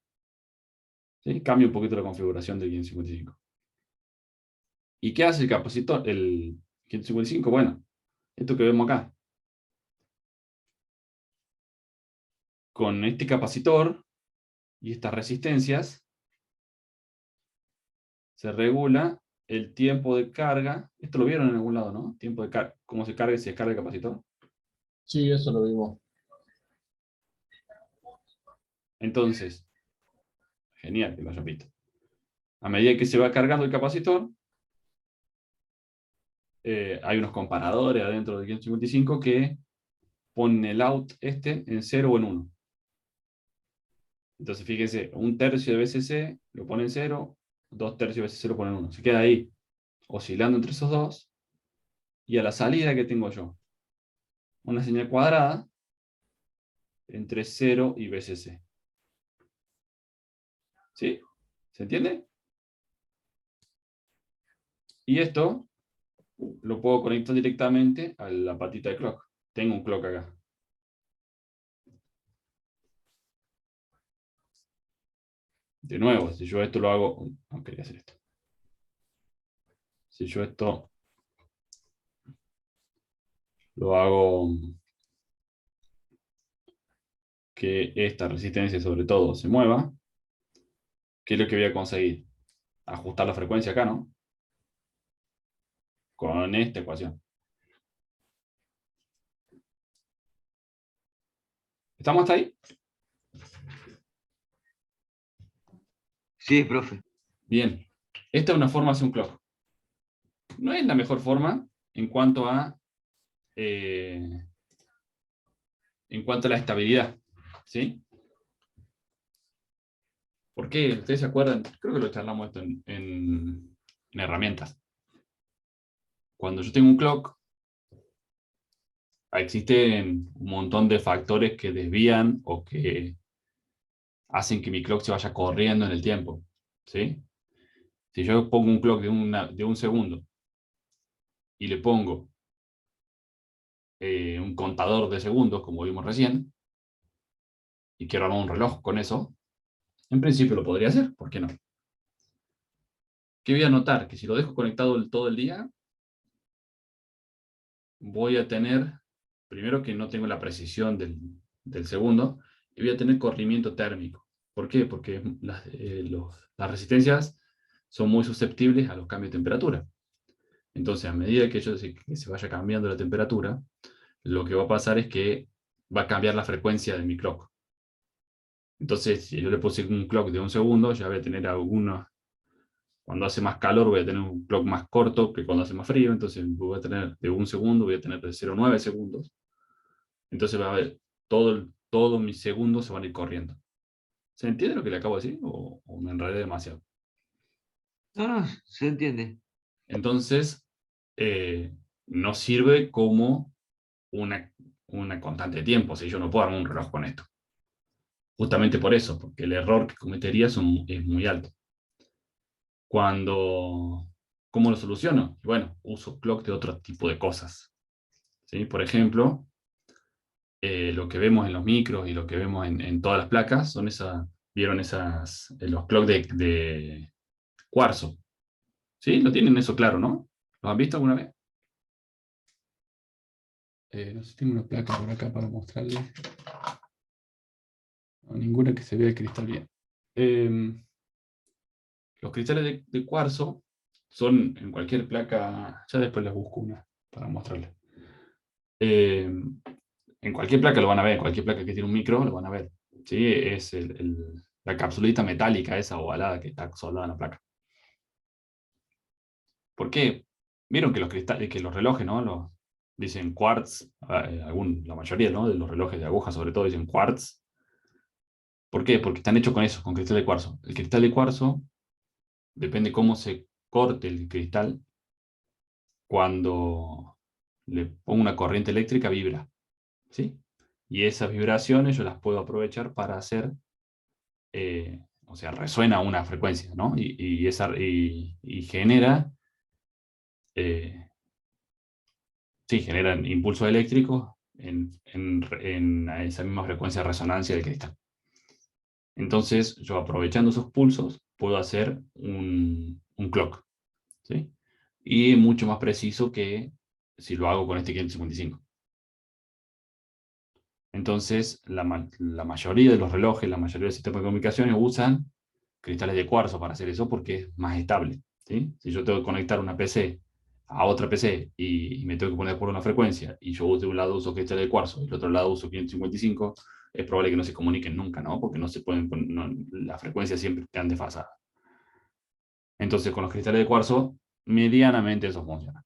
¿Sí? Cambia un poquito la configuración del 555. ¿Y qué hace el capacitor? El 555, bueno, esto que vemos acá. Con este capacitor y estas resistencias se regula el tiempo de carga. Esto lo vieron en algún lado, ¿no? Tiempo de carga, cómo se carga y se descarga el capacitor. Sí, eso lo vimos. Entonces, genial que lo haya visto. A medida que se va cargando el capacitor, hay unos comparadores adentro del 555 que ponen el out en 0 o en 1. Entonces, fíjense, un tercio de BCC lo pone en 0, 2/3 de BCC lo pone en 1. Se queda ahí, oscilando entre esos dos. Y a la salida, ¿qué tengo yo? Una señal cuadrada entre 0 y BCC. ¿Sí? ¿Se entiende? Y esto lo puedo conectar directamente a la patita de clock. Tengo un clock acá. De nuevo, si yo esto lo hago... No quería hacer esto. Si yo esto lo hago que esta resistencia sobre todo se mueva, ¿qué es lo que voy a conseguir? Ajustar la frecuencia acá, ¿no? Con esta ecuación. ¿Estamos hasta ahí? sí, profe. Bien. Esta es una forma de hacer un clock. No es la mejor forma en cuanto a la estabilidad. ¿Sí? ¿Por qué? ¿Ustedes se acuerdan? Creo que lo charlamos esto en herramientas. Cuando yo tengo un clock, existen un montón de factores que desvían o que hacen que mi clock se vaya corriendo en el tiempo. ¿Sí? Si yo pongo un clock de un segundo y le pongo un contador de segundos, como vimos recién, y quiero armar un reloj con eso, en principio lo podría hacer, ¿por qué no? ¿Qué voy a notar? Que si lo dejo conectado todo el día, voy a tener, primero que no tengo la precisión del segundo, y voy a tener corrimiento térmico. ¿Por qué? Porque las resistencias son muy susceptibles a los cambios de temperatura. Entonces, a medida que se vaya cambiando la temperatura, lo que va a pasar es que va a cambiar la frecuencia de mi clock. Entonces, si yo le puse un clock de un segundo, ya voy a tener algunos. Cuando hace más calor voy a tener un clock más corto que cuando hace más frío, entonces voy a tener de un segundo, voy a tener de 0,9 segundos. Entonces va a haber todos mis segundos se van a ir corriendo. ¿Se entiende lo que le acabo de decir o me enredé demasiado? No, no, se entiende. Entonces, no sirve como una constante de tiempo, si yo no puedo armar un reloj con esto. Justamente por eso, porque el error que cometería es muy alto. ¿Cómo lo soluciono? Bueno, uso clock de otro tipo de cosas. ¿Sí? Por ejemplo, lo que vemos en los micros y lo que vemos en todas las placas son ¿vieron los clock de cuarzo? ¿Sí? Lo tienen eso claro, ¿no? ¿Lo han visto alguna vez? No sé si tengo una placa por acá para mostrarles. No, ninguna que se vea el cristal bien. Los cristales de cuarzo son en cualquier placa, ya después les busco una para mostrarles. En cualquier placa lo van a ver, cualquier placa que tiene un micro lo van a ver. ¿Sí? Es la capsulita metálica esa ovalada que está soldada en la placa. ¿Por qué? Vieron que los cristales, que los relojes, ¿no? Dicen quartz, la mayoría, ¿no? De los relojes de aguja, sobre todo, dicen quartz. ¿Por qué? Porque están hechos con eso, con cristal de cuarzo. El cristal de cuarzo, depende cómo se corte el cristal, cuando le pongo una corriente eléctrica, vibra. ¿Sí? Y esas vibraciones yo las puedo aprovechar para hacer, o sea, resuena una frecuencia, ¿no? Y genera, eh, sí, generan impulsos eléctricos en esa misma frecuencia de resonancia del cristal. Entonces, yo aprovechando esos pulsos, puedo hacer un clock, ¿sí? Y mucho más preciso que si lo hago con este 555. Entonces, la mayoría de los relojes, la mayoría de sistemas de comunicaciones usan cristales de cuarzo para hacer eso porque es más estable, ¿sí? Si yo tengo que conectar una PC a otra PC y me tengo que poner por una frecuencia y yo de un lado uso cristales de cuarzo y del otro lado uso 555, es probable que no se comuniquen nunca, ¿no? Porque no se pueden, las frecuencias siempre están desfasadas. Entonces, con los cristales de cuarzo, medianamente eso funciona.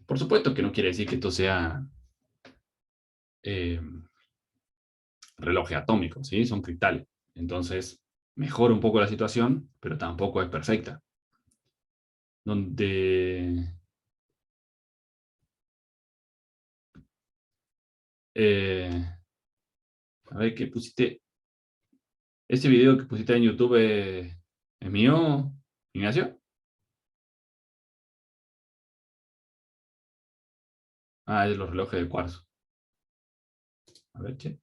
Por supuesto que no quiere decir que esto sea eh, relojes atómicos, ¿sí? Son cristales. Entonces, mejora un poco la situación, pero tampoco es perfecta. Donde... a ver, ¿qué pusiste? ¿Ese video que pusiste en YouTube es mío, Ignacio? Ah, es de los relojes de cuarzo. A ver, che.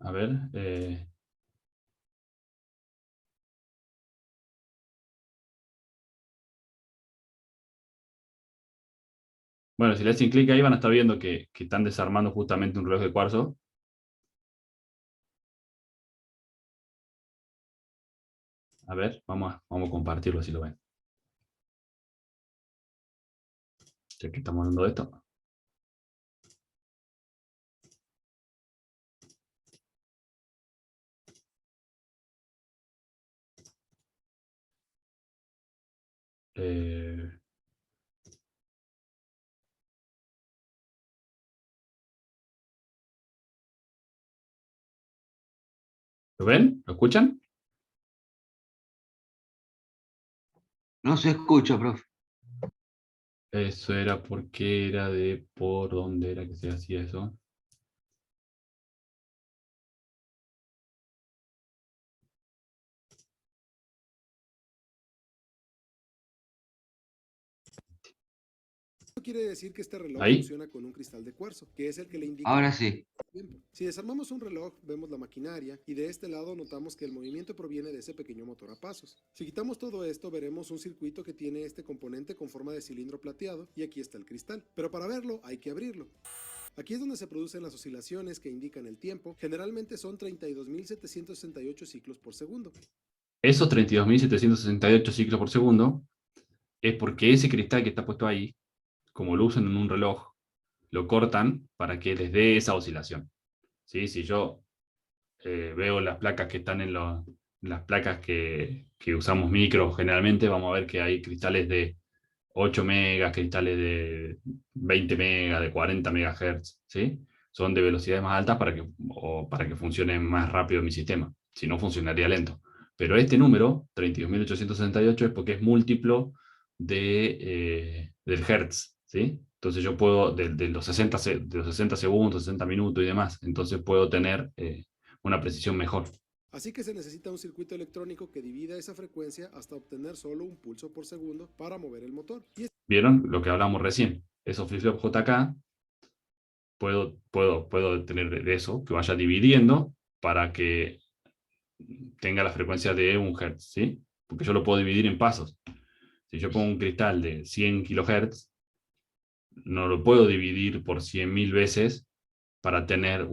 A ver. Bueno, si le hacen clic ahí van a estar viendo que están desarmando justamente un reloj de cuarzo. A ver, vamos a compartirlo si lo ven. Ya que estamos hablando de esto. Eh, ¿Lo ven? ¿Lo escuchan? No se escucha, profe. Eso era porque era de por dónde era que se hacía eso. Esto quiere decir que este reloj Ahí. funciona con un cristal de cuarzo, que es el que le indica Ahora sí. el tiempo. Si desarmamos un reloj, vemos la maquinaria y de este lado notamos que el movimiento proviene de ese pequeño motor a pasos. Si quitamos todo esto, veremos un circuito que tiene este componente con forma de cilindro plateado y aquí está el cristal. Pero para verlo hay que abrirlo. Aquí es donde se producen las oscilaciones que indican el tiempo. Generalmente son 32.768 ciclos por segundo. Esos 32.768 ciclos por segundo es porque ese cristal que está puesto ahí, como lo usan en un reloj, lo cortan para que les dé esa oscilación. ¿Sí? Si yo veo las placas que están las placas que usamos micro generalmente, vamos a ver que hay cristales de 8 megas, cristales de 20 megas, de 40 megahertz, ¿sí? Son de velocidades más altas para que funcione más rápido mi sistema. Si no, funcionaría lento. Pero este número, 32.868, es porque es múltiplo del hertz, ¿sí? Entonces yo puedo, de los 60 segundos, 60 minutos y demás, entonces puedo tener una precisión mejor. Así que se necesita un circuito electrónico que divida esa frecuencia hasta obtener solo un pulso por segundo para mover el motor. ¿Vieron lo que hablamos recién? Esos flip-flop JK, puedo tener de eso, que vaya dividiendo para que tenga la frecuencia de 1 Hz, ¿sí? Porque yo lo puedo dividir en pasos. Si yo pongo un cristal de 100 kHz, no lo puedo dividir por 100.000 veces para tener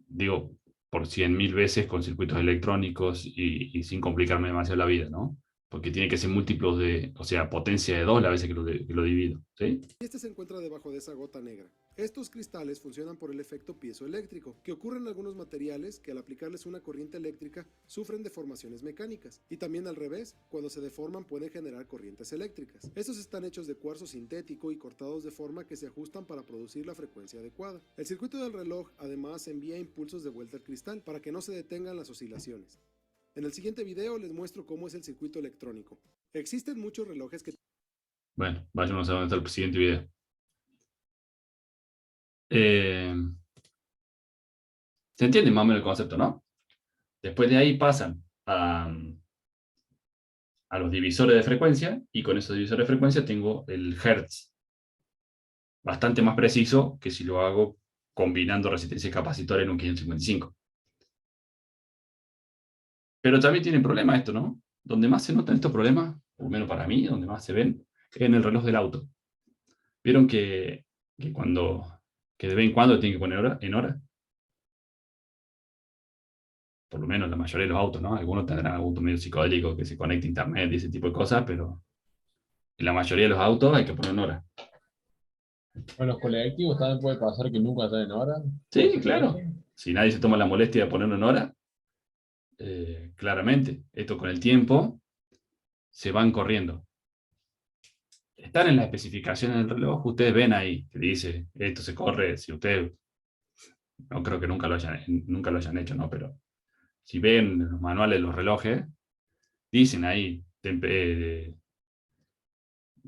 digo, por 100.000 veces con circuitos electrónicos y sin complicarme demasiado la vida, ¿no? Porque tiene que ser múltiplos de, o sea, potencia de 2 las veces que lo divido, ¿sí? Y este se encuentra debajo de esa gota negra. Estos cristales funcionan por el efecto piezoeléctrico, que ocurre en algunos materiales que al aplicarles una corriente eléctrica sufren deformaciones mecánicas. Y también al revés, cuando se deforman pueden generar corrientes eléctricas. Estos están hechos de cuarzo sintético y cortados de forma que se ajustan para producir la frecuencia adecuada. El circuito del reloj además envía impulsos de vuelta al cristal para que no se detengan las oscilaciones. En el siguiente video les muestro cómo es el circuito electrónico. Existen muchos relojes que... Bueno, vayamos a donde está el siguiente video. Se entiende más o menos el concepto, ¿no? Después de ahí pasan a los divisores de frecuencia, y con esos divisores de frecuencia tengo el Hertz, bastante más preciso que si lo hago combinando resistencia y capacitor en un 555. Pero también tiene problemas esto, ¿no? Donde más se notan estos problemas, por lo menos para mí, donde más se ven, es en el reloj del auto. ¿Vieron que de vez en cuando tienen que poner en hora? Por lo menos la mayoría de los autos, ¿no? Algunos tendrán algún auto medio psicodélico que se conecte a internet y ese tipo de cosas, pero en la mayoría de los autos hay que poner en hora. En los colectivos también puede pasar que nunca están en hora. Sí, claro. Si nadie se toma la molestia de ponerlo en hora, claramente, esto con el tiempo se van corriendo. Están en las especificaciones del reloj, ustedes ven ahí que dice, esto se corre, si ustedes, no creo que nunca lo hayan hecho, ¿no? Pero si ven los manuales de los relojes, dicen ahí,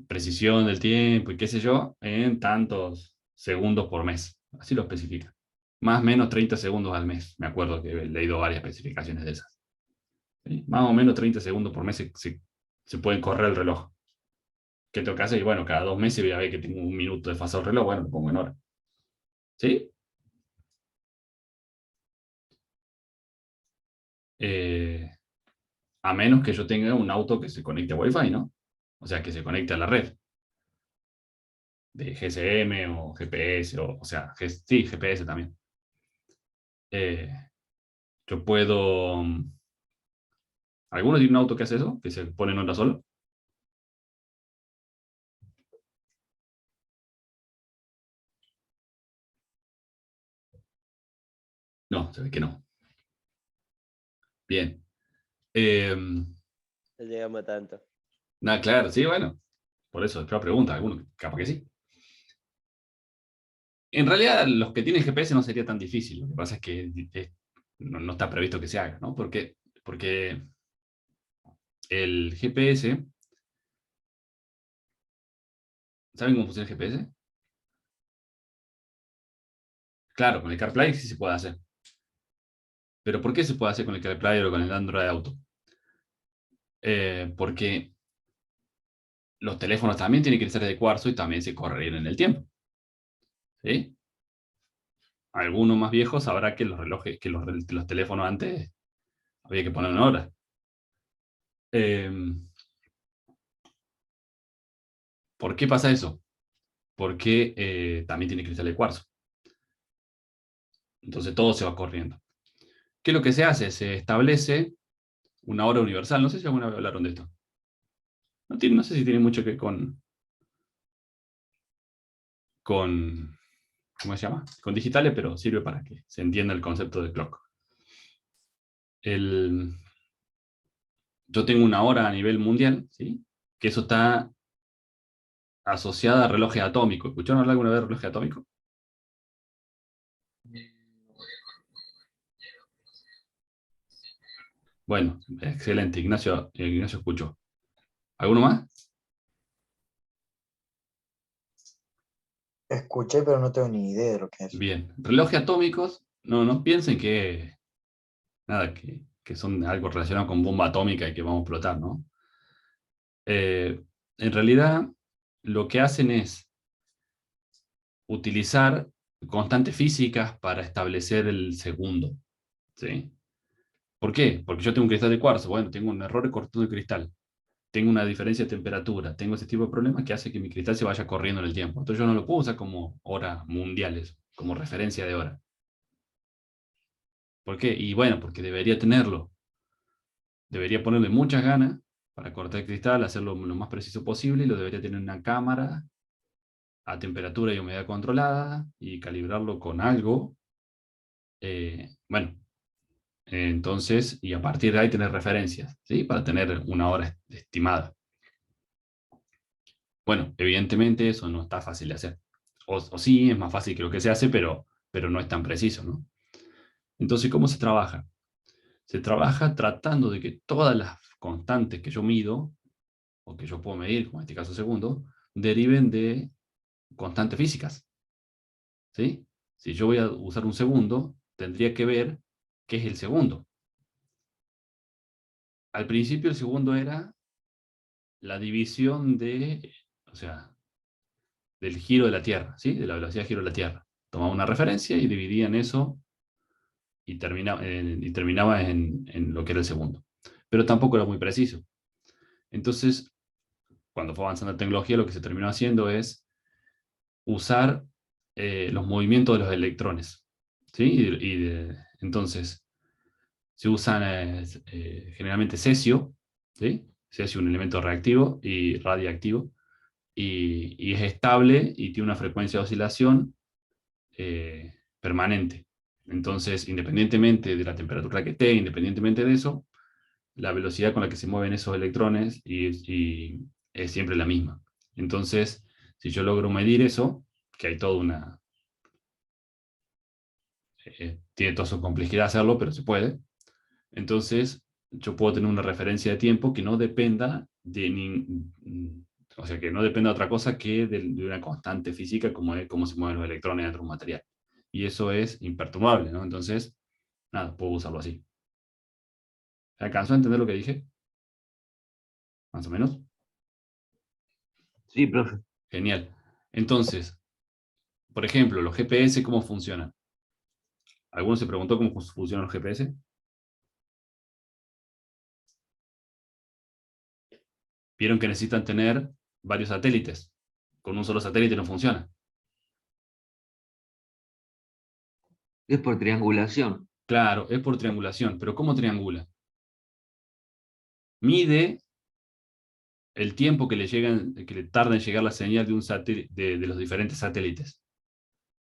precisión del tiempo y qué sé yo, en tantos segundos por mes. Así lo especifica. Más o menos 30 segundos al mes. Me acuerdo que he leído varias especificaciones de esas. ¿Sí? Más o menos 30 segundos por mes se pueden correr el reloj. ¿Qué tengo que hacer? Y bueno, cada 2 meses voy a ver que tengo un minuto de desfasado el reloj, bueno, lo pongo en hora. ¿Sí? A menos que yo tenga un auto que se conecte a Wi-Fi, ¿no? O sea, que se conecte a la red. De GSM o GPS, o sea, sí, GPS también. Yo puedo... ¿Alguno tiene un auto que hace eso? ¿Que se pone en onda solo? No, se ve que no. Bien. No llegamos a tanto. Nada, claro, sí, bueno. Por eso, otra pregunta, alguno, capaz que sí. En realidad, los que tienen GPS no sería tan difícil. Lo que pasa es que no está previsto que se haga, ¿no? Porque el GPS... ¿Saben cómo funciona el GPS? Claro, con el CarPlay sí se puede hacer. ¿Pero por qué se puede hacer con el CarPlay o con el Android Auto? Porque los teléfonos también tienen que ser de cuarzo y también se correrían en el tiempo. ¿Sí? Alguno más viejo sabrá que los relojes, que los teléfonos antes había que poner una hora. ¿Por qué pasa eso? Porque también tiene cristal de cuarzo. Entonces todo se va corriendo. ¿Qué es lo que se hace? Se establece una hora universal. No sé si alguna vez hablaron de esto. No sé si tiene mucho que ver con ¿cómo se llama? Con digitales, pero sirve para que se entienda el concepto de clock. Yo tengo una hora a nivel mundial, ¿sí? Que eso está asociada a relojes atómicos. ¿Escucharon hablar alguna vez de relojes atómicos? Bueno, excelente, Ignacio escuchó. ¿Alguno más? Escuché, pero no tengo ni idea de lo que es. Bien, relojes atómicos, no piensen que, nada, que son algo relacionado con bomba atómica y que vamos a explotar, ¿no? En realidad, lo que hacen es utilizar constantes físicas para establecer el segundo, ¿sí? ¿Por qué? Porque yo tengo un cristal de cuarzo, bueno, tengo un error cortando el cristal. tengo una diferencia de temperatura, tengo ese tipo de problemas que hace que mi cristal se vaya corriendo en el tiempo. Entonces yo no lo puedo usar como horas mundiales, como referencia de hora. ¿Por qué? Y bueno, porque debería tenerlo. Debería ponerle muchas ganas para cortar el cristal, hacerlo lo más preciso posible, y lo debería tener en una cámara a temperatura y humedad controlada y calibrarlo con algo. Bueno, entonces, y a partir de ahí tener referencias, ¿sí? Para tener una hora estimada. Bueno, evidentemente eso no está fácil de hacer. O sí, es más fácil que lo que se hace, pero no es tan preciso, ¿no? Entonces, ¿cómo se trabaja? Se trabaja tratando de que todas las constantes que yo mido, o que yo puedo medir, como en este caso segundo, deriven de constantes físicas, ¿sí? Si yo voy a usar un segundo, tendría que ver qué es el segundo. Al principio el segundo era la división o sea, del giro de la Tierra, ¿sí? De la velocidad de giro de la Tierra. Tomaba una referencia y dividía en eso y terminaba en lo que era el segundo. Pero tampoco era muy preciso. Entonces, cuando fue avanzando la tecnología, lo que se terminó haciendo es usar los movimientos de los electrones, ¿sí? Entonces, se usan generalmente cesio, ¿sí? Cesio es un elemento reactivo y radiactivo, y es estable y tiene una frecuencia de oscilación permanente. Entonces, independientemente de la temperatura que esté, independientemente de eso, la velocidad con la que se mueven esos electrones y es siempre la misma. Entonces, si yo logro medir eso, que hay toda una... tiene toda su complejidad hacerlo, pero se puede. Entonces, yo puedo tener una referencia de tiempo que no dependa o sea, que no dependa de otra cosa que de una constante física como es cómo se mueven los electrones dentro de un material. Y eso es imperturbable, ¿no? Entonces, nada, puedo usarlo así. ¿Se alcanzó a entender lo que dije? Más o menos. Sí, profe. Genial. Entonces, por ejemplo, los GPS, ¿cómo funcionan? ¿Alguno se preguntó cómo funcionan los GPS? Vieron que necesitan tener varios satélites. Con un solo satélite no funciona. Es por triangulación. Claro, es por triangulación, pero ¿cómo triangula? Mide el tiempo que le tarda en llegar la señal de un de los diferentes satélites.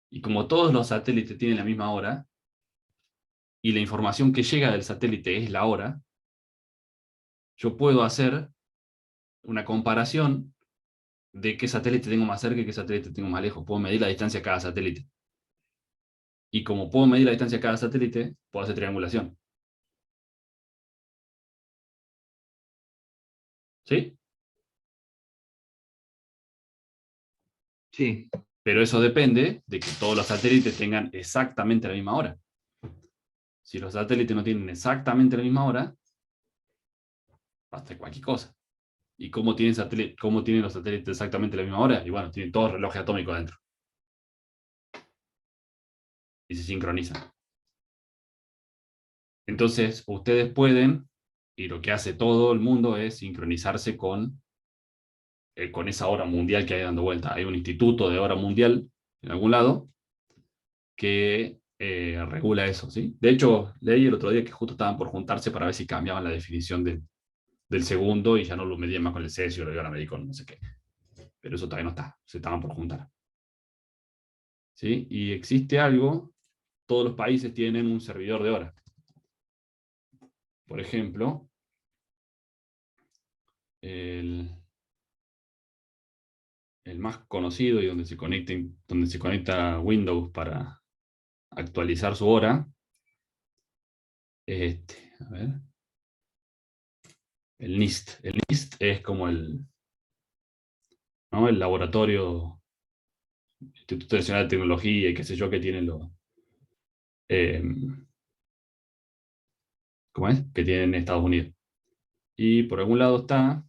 Y como todos los satélites tienen la misma hora, y la información que llega del satélite es la hora, yo puedo hacer una comparación de qué satélite tengo más cerca y qué satélite tengo más lejos. Puedo medir la distancia a cada satélite. Y como puedo medir la distancia a cada satélite, puedo hacer triangulación. ¿Sí? Sí, Pero eso depende de que todos los satélites tengan exactamente la misma hora. Si los satélites no tienen exactamente la misma hora, va a ser cualquier cosa. ¿Y cómo tienen los satélites exactamente la misma hora? Y bueno, tienen todo reloj atómico adentro. Y se sincronizan. Entonces, ustedes pueden, y lo que hace todo el mundo es sincronizarse con esa hora mundial que hay dando vuelta. Hay un instituto de hora mundial en algún lado que regula eso, ¿sí? De hecho, leí el otro día que justo estaban por juntarse para ver si cambiaban la definición del segundo y ya no lo medían más con el cesio, lo iban a medir con no sé qué. Pero eso todavía no está, se estaban por juntar. ¿Sí? Y existe algo, todos los países tienen un servidor de hora. Por ejemplo, el, el más conocido y donde se conecta Windows para actualizar su hora, es a ver, el NIST. El NIST es como ¿no? El laboratorio, Instituto Nacional de Tecnología y qué sé yo, que tienen eh, ¿cómo es? Que tienen en Estados Unidos. Y por algún lado estaba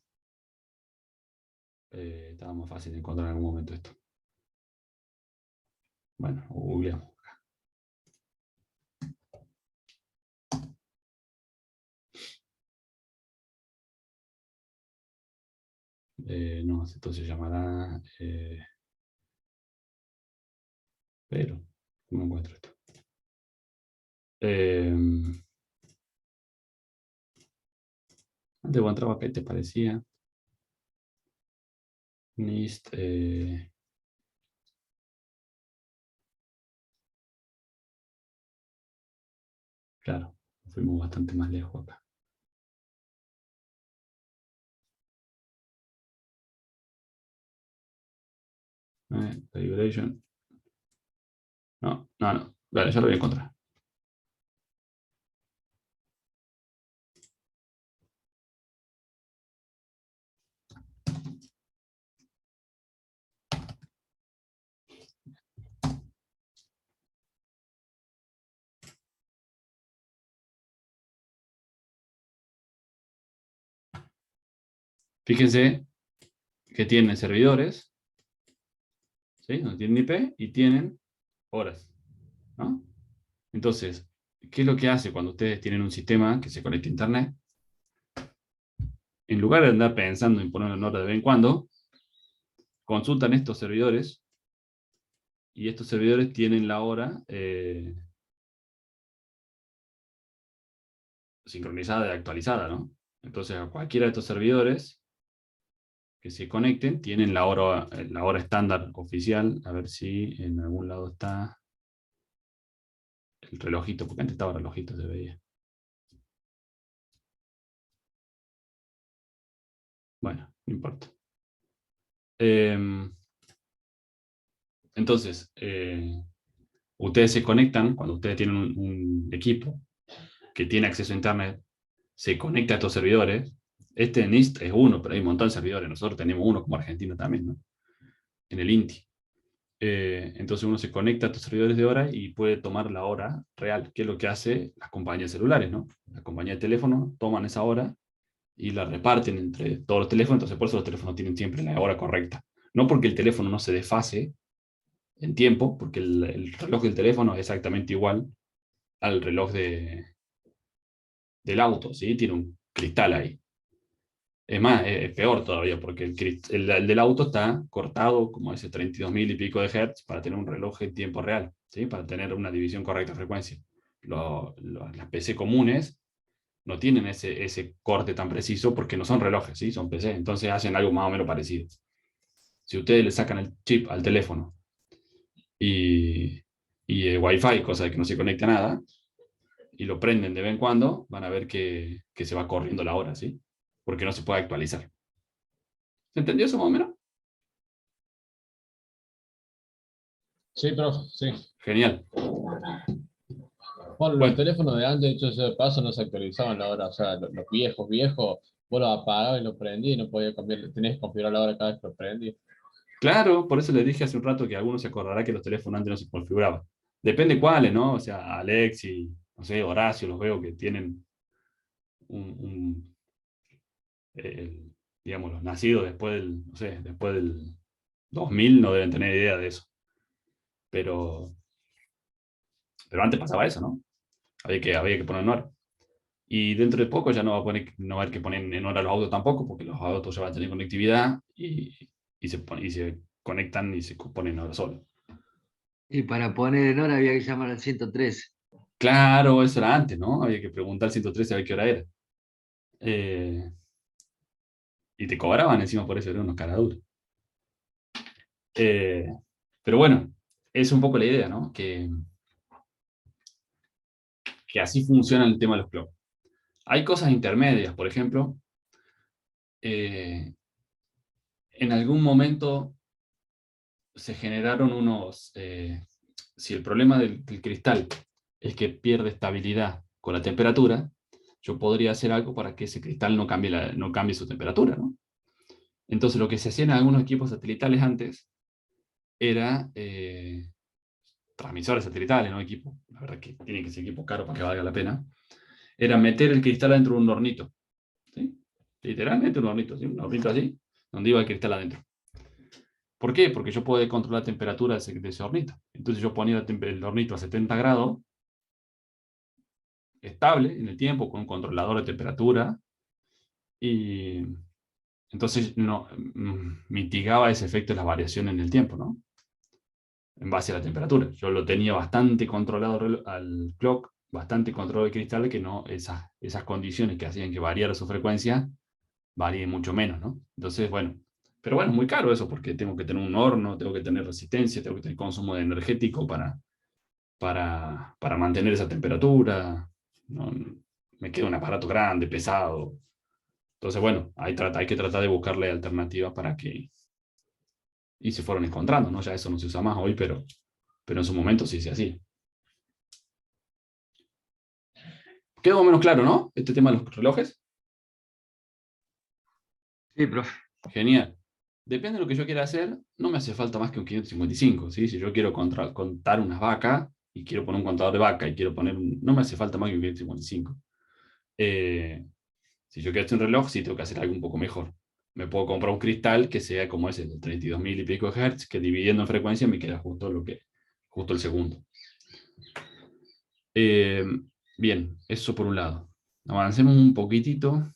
más fácil de encontrar en algún momento esto. Bueno, googleamos. No, esto se llamará... pero, ¿cómo encuentro esto? Antes encontraba que te parecía. NIST. Claro, fuimos bastante más lejos acá. Configuration. No. Vale, ya lo voy a encontrar. Fíjense que tienen servidores, ¿sí? Donde tienen IP y tienen horas, ¿no? Entonces, ¿qué es lo que hace cuando ustedes tienen un sistema que se conecta a Internet? En lugar de andar pensando en poner una hora de vez en cuando, consultan estos servidores y estos servidores tienen la hora sincronizada y actualizada, ¿no? Entonces, a cualquiera de estos servidores que se conecten tienen la hora estándar oficial. A ver si en algún lado está el relojito, porque antes estaba relojito, se veía. Bueno, no importa. Entonces, ustedes se conectan, cuando ustedes tienen un equipo que tiene acceso a Internet, se conecta a estos servidores. Este NIST es uno, pero hay un montón de servidores. Nosotros tenemos uno como argentino también, ¿no? En el INTI. Entonces uno se conecta a estos servidores de hora y puede tomar la hora real, que es lo que hace las compañías celulares, ¿no? Las compañías de teléfono toman esa hora y la reparten entre todos los teléfonos, entonces por eso los teléfonos tienen siempre la hora correcta. No porque el teléfono no se desfase en tiempo, porque el reloj del teléfono es exactamente igual al reloj del auto, ¿sí? Tiene un cristal ahí. Es más, es peor todavía, porque el del auto está cortado como ese 32.000 y pico de hertz para tener un reloj en tiempo real, ¿sí? Para tener una división correcta de frecuencia. Las PC comunes no tienen ese corte tan preciso porque no son relojes, ¿sí? Son PC, entonces hacen algo más o menos parecido. Si ustedes le sacan el chip al teléfono y el Wi-Fi, cosa de que no se conecta a nada, y lo prenden de vez en cuando, van a ver que se va corriendo la hora, ¿sí? Porque no se puede actualizar. ¿Se entendió eso más o menos? Sí, profe, sí. Genial. Bueno, los Bueno, teléfonos de antes, dicho sea de paso, no se actualizaban la hora. O sea, los viejos, vos lo apagabas y lo prendías y no podías cambiar, tenías que configurar la hora cada vez que lo prendías. claro, por eso les dije hace un rato que algunos se acordará que los teléfonos antes no se configuraban. Depende cuáles, ¿no? O sea, Alex y, no sé, Horacio, los veo que tienen un digamos, los nacidos después del, no sé, después del 2000 no deben tener idea de eso. Pero, pero antes pasaba eso, ¿no? Había que poner en hora. Y dentro de poco ya no va a haber que poner en hora los autos tampoco, porque los autos ya van a tener conectividad y se conectan y se ponen en hora solo. Y para poner en hora había que llamar al 103. Claro, eso era antes, ¿no? Había que preguntar al 113 a ver qué hora era. Eh, y te cobraban encima por eso, eran unos caraduros. Pero bueno, es un poco la idea, ¿no? Que así funciona el tema de los clocks. Hay cosas intermedias, por ejemplo, en algún momento se generaron si el problema del cristal es que pierde estabilidad con la temperatura, yo podría hacer algo para que ese cristal no cambie su temperatura, ¿no? Entonces lo que se hacía en algunos equipos satelitales antes era transmisores satelitales, no equipos, la verdad que tienen que ser equipos caros para que valga la pena, era meter el cristal dentro de un hornito, ¿sí? Literalmente un hornito, ¿sí? Un hornito así, donde iba el cristal adentro. ¿Por qué? Porque yo puedo controlar la temperatura de ese hornito. Entonces yo ponía el hornito a 70 grados, estable en el tiempo, con un controlador de temperatura, y Entonces no mitigaba ese efecto de las variaciones en el tiempo, ¿no? En base a la temperatura. Yo lo tenía bastante controlado al clock, bastante controlado el cristal, que no esas condiciones que hacían que variara su frecuencia varíen mucho menos, ¿no? Entonces, bueno, pero bueno, es muy caro eso, porque tengo que tener un horno, tengo que tener resistencia, tengo que tener consumo de energético para mantener esa temperatura. ¿No? Me queda un aparato grande, pesado. Entonces, bueno, hay que tratar de buscarle alternativas para que... Y se fueron encontrando, ¿no? Ya eso no se usa más hoy, pero en su momento sí se hacía. Quedó menos claro, ¿no? Este tema de los relojes. Sí, profe. Genial. Depende de lo que yo quiera hacer, no me hace falta más que un 555, ¿sí? Si yo quiero contar unas vacas y quiero poner un contador de vaca y quiero poner no me hace falta más que un 555. Si yo quiero hacer un reloj, sí tengo que hacer algo un poco mejor. Me puedo comprar un cristal que sea como ese, de 32.000 y pico Hz, que dividiendo en frecuencia me queda justo el segundo. Bien, eso por un lado. Avancemos un poquitito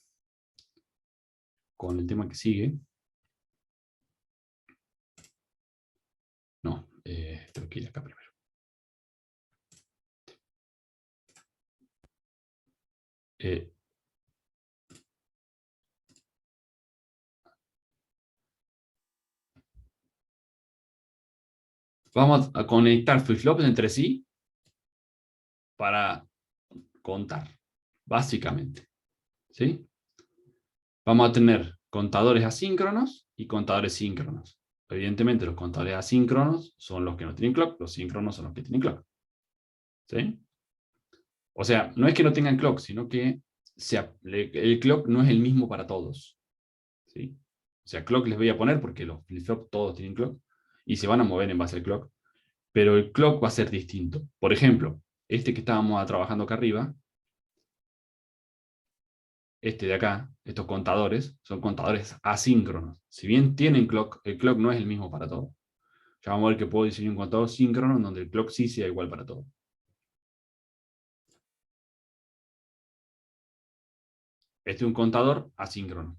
con el tema que sigue. No, tengo que ir acá primero. Vamos a conectar flip-flops entre sí para contar, básicamente. ¿Sí? Vamos a tener contadores asíncronos y contadores síncronos. Evidentemente, los contadores asíncronos son los que no tienen clock, los síncronos son los que tienen clock. ¿Sí? O sea, no es que no tengan clock, sino que el clock no es el mismo para todos. ¿Sí? O sea, clock les voy a poner porque los flip-flops todos tienen clock y se van a mover en base al clock, pero el clock va a ser distinto. Por ejemplo, este que estábamos trabajando acá arriba, este de acá, estos contadores, son contadores asíncronos. Si bien tienen clock, el clock no es el mismo para todos. Ya vamos a ver que puedo diseñar un contador síncrono en donde el clock sí sea igual para todos. Este es un contador asíncrono.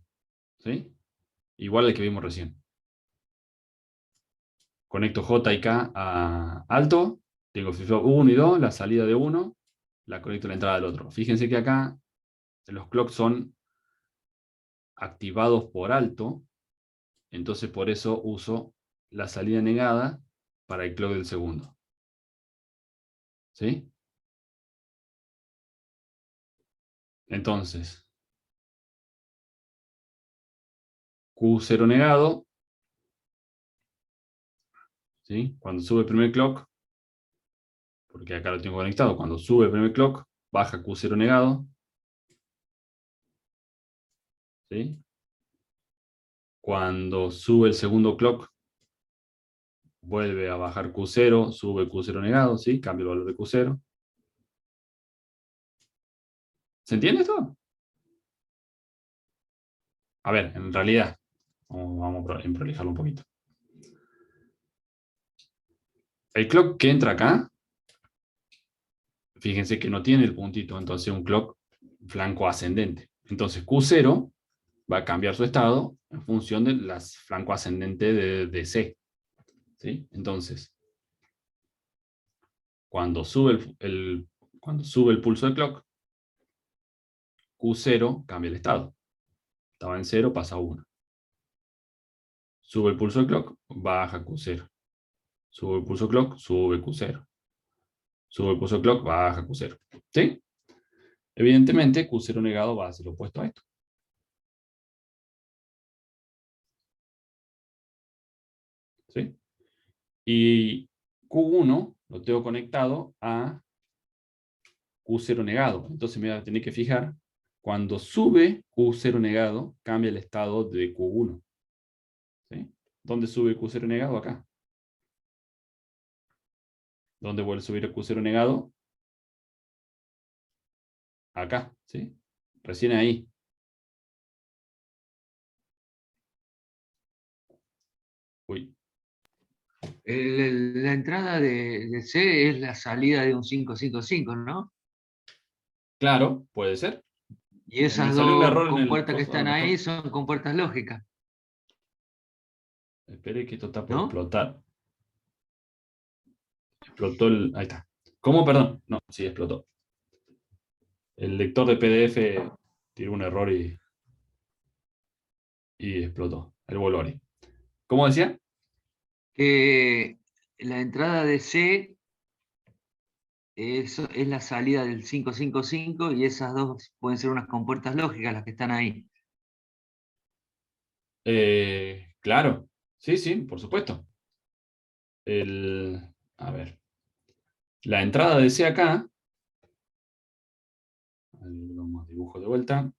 ¿Sí? Igual al que vimos recién. Conecto J y K a alto. Tengo flip-flop 1 y 2, la salida de uno, la conecto a la entrada del otro. Fíjense que acá los clocks son activados por alto, entonces por eso uso la salida negada para el clock del segundo. ¿Sí? Entonces, Q0 negado, ¿sí? Cuando sube el primer clock, porque acá lo tengo conectado, cuando sube el primer clock, baja Q0 negado, ¿sí? Cuando sube el segundo clock, vuelve a bajar Q0, sube Q0 negado, ¿sí? Cambia el valor de Q0. ¿Se entiende esto? A ver, en realidad, vamos a prolijarlo un poquito. El clock que entra acá, fíjense que no tiene el puntito, entonces un clock flanco ascendente. Entonces Q0 va a cambiar su estado en función de las flanco ascendente de C. ¿Sí? Entonces, cuando sube el pulso del clock, Q0 cambia el estado. Estaba en 0, pasa a 1. Sube el pulso del clock, baja Q0. Sube el pulso clock, sube Q0. Sube el pulso clock, baja Q0. ¿Sí? Evidentemente, Q0 negado va a ser opuesto a esto. ¿Sí? Y Q1 lo tengo conectado a Q0 negado. Entonces me voy a tener que fijar, cuando sube Q0 negado, cambia el estado de Q1. ¿Sí? ¿Dónde sube Q0 negado? Acá. ¿Dónde vuelve a subir el Q0 negado? Acá. ¿Sí? Recién ahí. Uy. La entrada de C es la salida de un 555, ¿no? Claro, puede ser. Y esas Me salió un dos error en el compuertas que coso, están a lo ahí mejor. son compuertas lógicas. Espere que esto está por ¿No? explotar. Explotó el... Ahí está. ¿Cómo? Perdón. No, sí, explotó. El lector de PDF tiró un error y explotó. El Volori. ¿Cómo decía? Que la entrada de C es la salida del 555 y esas dos pueden ser unas compuertas lógicas las que están ahí. Claro. Sí, sí, por supuesto. A ver. La entrada de C acá. Vamos, dibujo de vuelta.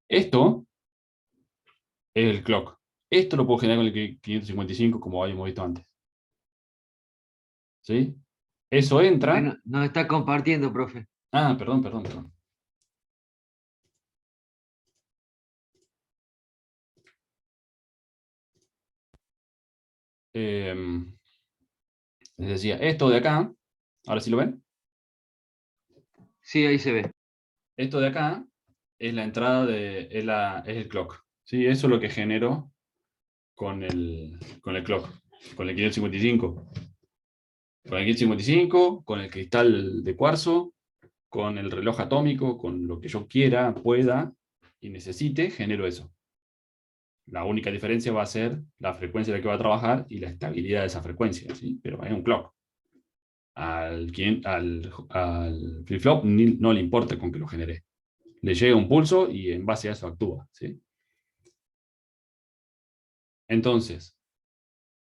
Esto es el clock. Esto lo puedo generar con el 555 como habíamos visto antes. ¿Sí? Eso entra. Bueno, nos está compartiendo, profe. Ah, perdón, perdón, perdón. Les decía, esto de acá, ahora sí lo ven, Sí, ahí se ve. esto de acá es la entrada es el clock. ¿Sí? Eso es lo que genero con el clock, con el 555. Con el 555, con el cristal de cuarzo, con el reloj atómico, con lo que yo quiera, pueda y necesite, genero eso. La única diferencia va a ser la frecuencia a la que va a trabajar y la estabilidad de esa frecuencia, ¿sí? Pero es un clock. Al flip-flop no le importa con que lo genere. Le llega un pulso y en base a eso actúa, ¿sí? Entonces,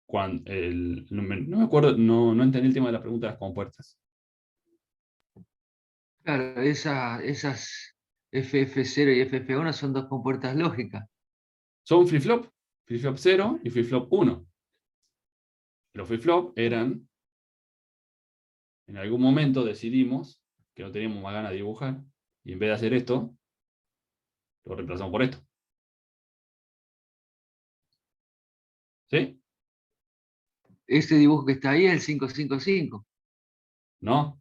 no me acuerdo, no entendí el tema de la pregunta de las compuertas. Claro, esas FF0 y FF1 son dos compuertas lógicas. Son flip-flop 0 y flip-flop 1. Los flip-flop eran, en algún momento decidimos que no teníamos más ganas de dibujar y en vez de hacer esto, lo reemplazamos por esto. ¿Sí? Ese dibujo que está ahí es el 555, No.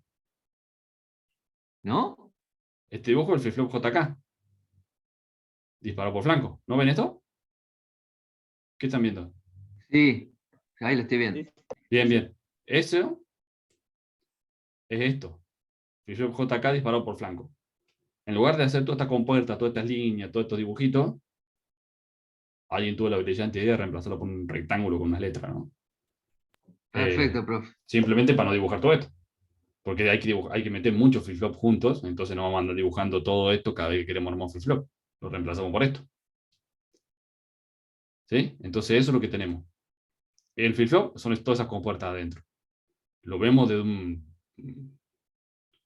¿no? Este dibujo es el flip-flop JK. Disparado por flanco. ¿No ven esto? ¿Qué están viendo? Sí, ahí lo estoy viendo. Bien, bien. Eso es esto. Flip-flop JK disparado por flanco. En lugar de hacer toda esta compuerta, todas estas líneas, todos estos dibujitos, alguien tuvo la brillante idea de reemplazarlo por un rectángulo con unas letras, ¿no? Perfecto, profe. Simplemente para no dibujar todo esto. Porque hay que meter muchos flip-flop juntos, entonces no vamos a andar dibujando todo esto cada vez que queremos armar un flip-flop. Lo reemplazamos por esto. ¿Sí? Entonces eso es lo que tenemos. El flip-flop son todas esas compuertas adentro. Lo vemos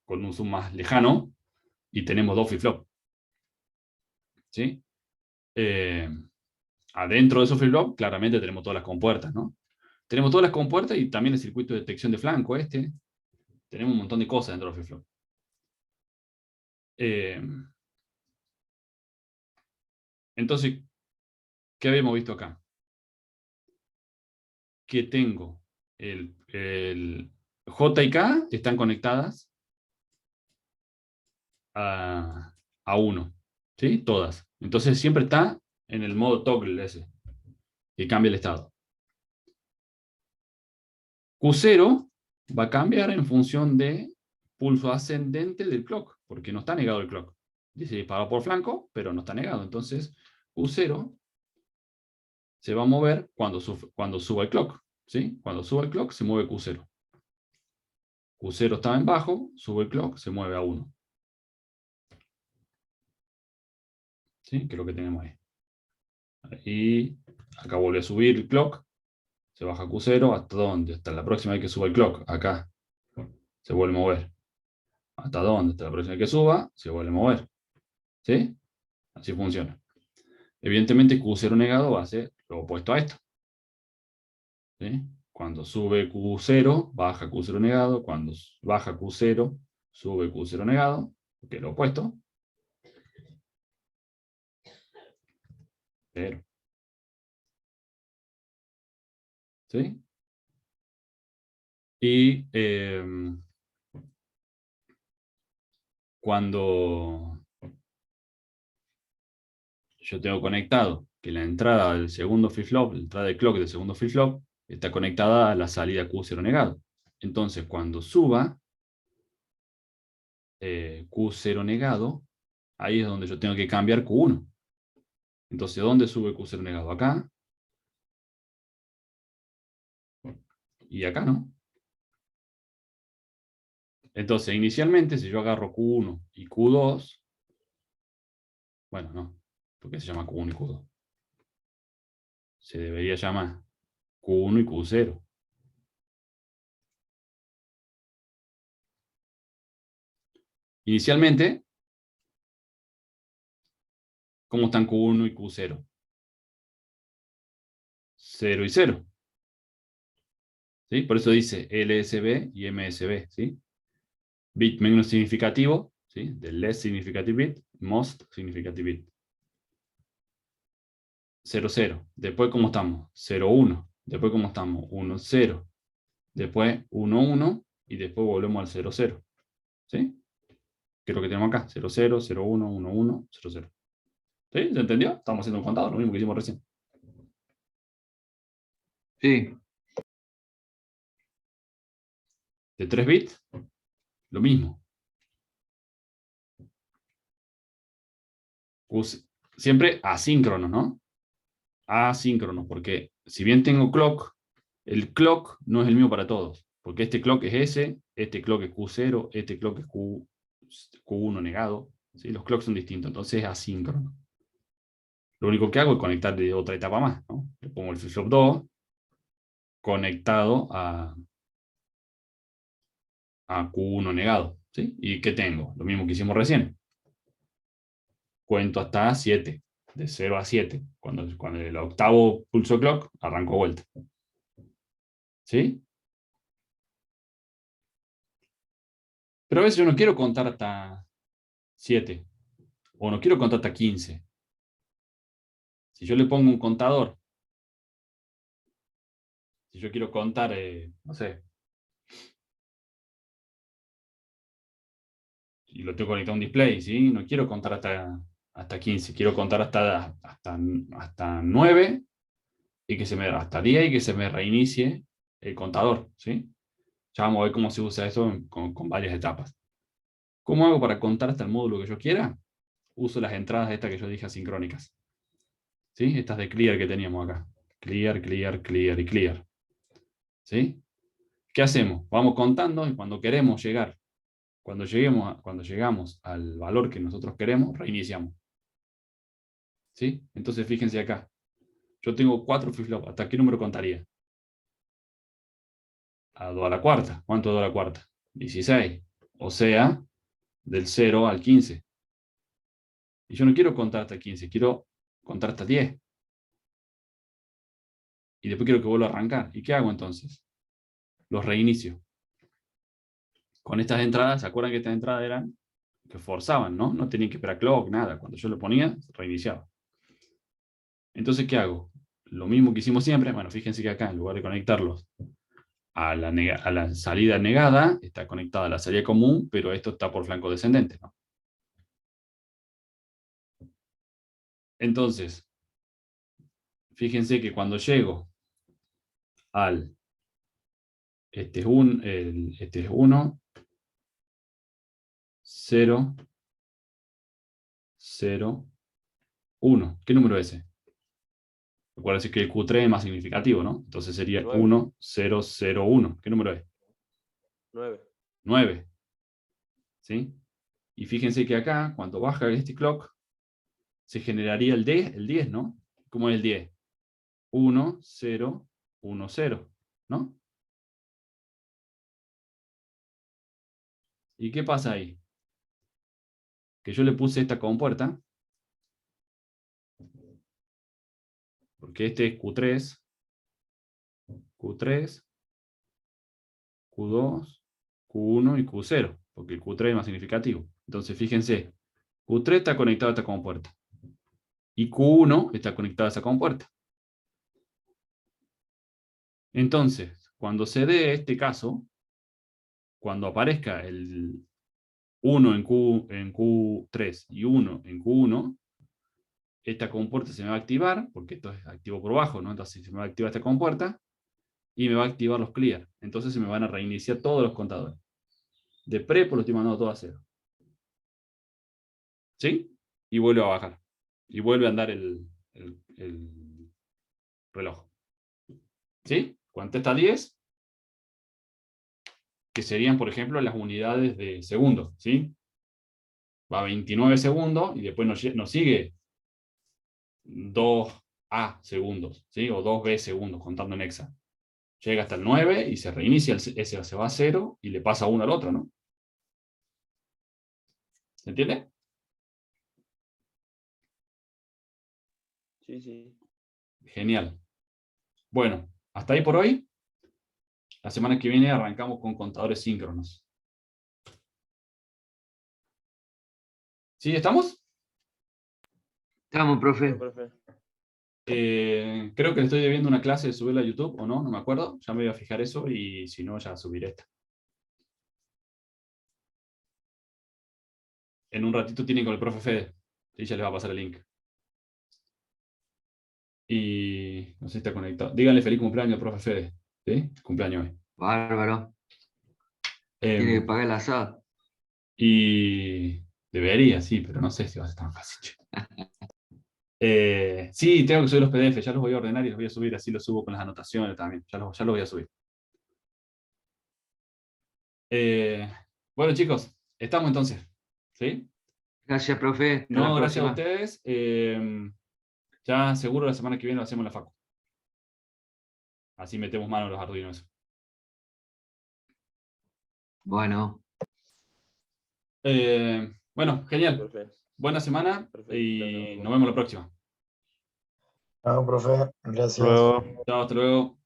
con un zoom más lejano y tenemos dos flip-flop. ¿Sí? Adentro de esos flip-flop claramente tenemos todas las compuertas, ¿no? Tenemos todas las compuertas y también el circuito de detección de flanco este. Tenemos un montón de cosas dentro del flip-flop. Entonces, ¿qué habíamos visto acá? Que tengo el J y K están conectadas a 1, ¿sí? Todas. Entonces siempre está en el modo toggle ese, que cambia el estado. Q0 va a cambiar en función de pulso ascendente del clock, porque no está negado el clock. Dice disparado por flanco, pero no está negado. Entonces Q0 se va a mover cuando suba el clock, ¿sí? Cuando suba el clock se mueve Q0. Q0 estaba en bajo, sube el clock, se mueve a 1. ¿Sí? Que es lo que tenemos ahí. Y acá vuelve a subir el clock, se baja Q0, ¿hasta dónde? Hasta la próxima vez que suba el clock, acá. Se vuelve a mover. ¿Hasta dónde? Hasta la próxima vez que suba, se vuelve a mover. ¿Sí? Así funciona. Evidentemente Q0 negado va a ser lo opuesto a esto. ¿Sí? Cuando sube Q0, baja Q0 negado. Cuando baja Q0, sube Q0 negado, que es lo opuesto. Pero. ¿Sí? Y cuando yo tengo conectado que la entrada del segundo flip-flop, la entrada de clock del segundo flip-flop, está conectada a la salida Q0 negado. Entonces, cuando suba Q0 negado, ahí es donde yo tengo que cambiar Q1. Entonces, ¿dónde sube Q0 negado? Acá. Y acá no. Entonces, inicialmente, si yo agarro Q1 y Q2, bueno, no, porque se llama Q1 y Q2. Se debería llamar Q1 y Q0. Inicialmente, ¿cómo están Q1 y Q0? 0 y 0. ¿Sí? Por eso dice LSB y MSB. ¿Sí? Bit menos significativo, ¿sí? The less significant bit, most significant bit. 0, 0. Después, ¿cómo estamos? 0, 1. Después, ¿cómo estamos? 1, 0. Después, 1, 1. Y después volvemos al 0, 0. ¿Sí? Que es lo que tenemos acá. 0, 0, 0, 1, 1, 1, 0, 0. ¿Sí? ¿Se entendió? Estamos haciendo un contado, lo mismo que hicimos recién. Sí, De 3 bits, lo mismo. Siempre asíncrono, ¿no? Asíncrono, porque si bien tengo clock, el clock no es el mismo para todos, porque este clock es S, este clock es Q0, este clock es Q1 negado, ¿sí? Los clocks son distintos, entonces es asíncrono. Lo único que hago es conectar de otra etapa más, ¿no? Le pongo el flip-flop 2 conectado a Q1 negado, ¿sí? ¿Y qué tengo? Lo mismo que hicimos recién. Cuento hasta 7, de 0 a 7. Cuando el octavo pulso clock, arranco vuelta. ¿Sí? Pero a veces yo no quiero contar hasta 7, o no quiero contar hasta 15. Si yo le pongo un contador, si yo quiero contar, no sé, y lo tengo conectado a un display, ¿sí? No quiero contar hasta 15, quiero contar hasta 9 y que hasta 10 y que se me reinicie el contador, ¿sí? Ya vamos a ver cómo se usa eso con varias etapas. ¿Cómo hago para contar hasta el módulo que yo quiera? Uso las entradas estas que yo dije asincrónicas. ¿Sí? Estas de clear que teníamos acá. Clear, clear, clear y clear. ¿Sí? ¿Qué hacemos? Vamos contando y cuando queremos llegar, cuando llegamos al valor que nosotros queremos, reiniciamos. ¿Sí? Entonces fíjense acá. Yo tengo 4 flip-flops. ¿Hasta qué número contaría? A 2 a la cuarta. ¿Cuánto es 2 a la cuarta? 16. O sea, del 0 al 15. Y yo no quiero contar hasta 15, quiero contar hasta 10. Y después quiero que vuelva a arrancar. ¿Y qué hago entonces? Los reinicio. Con estas entradas, ¿se acuerdan que estas entradas eran que forzaban, ¿no? No tenían que esperar clock, nada. Cuando yo lo ponía, reiniciaba. Entonces, ¿qué hago? Lo mismo que hicimos siempre. Bueno, fíjense que acá, en lugar de conectarlos a la salida negada, está conectada a la salida común, pero esto está por flanco descendente, ¿no? Entonces, fíjense que cuando llego al este es 1, 0, 0, 1. ¿Qué número es ese? Recuerden que el Q3 es más significativo, ¿no? Entonces sería 9. 1, 0, 0, 1. ¿Qué número es? 9. 9. ¿Sí? Y fíjense que acá, cuando baja este clock, se generaría el 10, ¿no? ¿Cómo es el 10? 1, 0, 1, 0, ¿no? ¿Y qué pasa ahí? Que yo le puse esta compuerta, porque este es Q3, Q3, Q2, Q1 y Q0, porque el Q3 es más significativo. Entonces, fíjense, Q3 está conectado a esta compuerta, y Q1 está conectado a esa compuerta. Entonces, cuando se dé este caso, cuando aparezca 1 en Q3 y 1 en Q1, esta compuerta se me va a activar, porque esto es activo por bajo, ¿no? Entonces se me va a activar esta compuerta y me va a activar los clear. Entonces se me van a reiniciar todos los contadores. De prepo lo estoy mandando todo a 0. ¿Sí? Y vuelve a bajar. Y vuelve a andar el reloj. ¿Sí? Contesta 10, que serían, por ejemplo, las unidades de segundo. ¿Sí? Va a 29 segundos y después nos sigue 2A segundos, ¿sí? O 2B segundos, contando en hexa. Llega hasta el 9 y se reinicia, ese se va a 0 y le pasa 1 al otro, ¿no? ¿Se entiende? Sí, sí. Genial. Bueno, hasta ahí por hoy. La semana que viene arrancamos con contadores síncronos. ¿Sí? ¿Estamos? Estamos, profe. Profe. Creo que le estoy debiendo una clase de subirla a YouTube, ¿o no? No me acuerdo. Ya me voy a fijar eso y si no, ya subiré esta. En un ratito tienen con el profe Fede. Sí, ya les va a pasar el link. Y no sé si está conectado. Díganle feliz cumpleaños al profe Fede. ¿Sí? Cumpleaños hoy. Bárbaro. Tiene que pagar el asado. Y debería, sí, pero no sé si va a ser tan fácil. Sí, tengo que subir los PDF, ya los voy a ordenar y los voy a subir, así los subo con las anotaciones también. Ya los voy a subir. Bueno, chicos, estamos entonces. ¿Sí? Gracias, profe. Hasta No, la gracias a próxima. ustedes. Ya seguro la semana que viene lo hacemos en la facu. Así metemos mano a los Arduinos. Bueno, Bueno, genial. Profe. Buena semana Perfecto. y nos vemos la próxima. No, profe, gracias. Luego. Chao, hasta luego.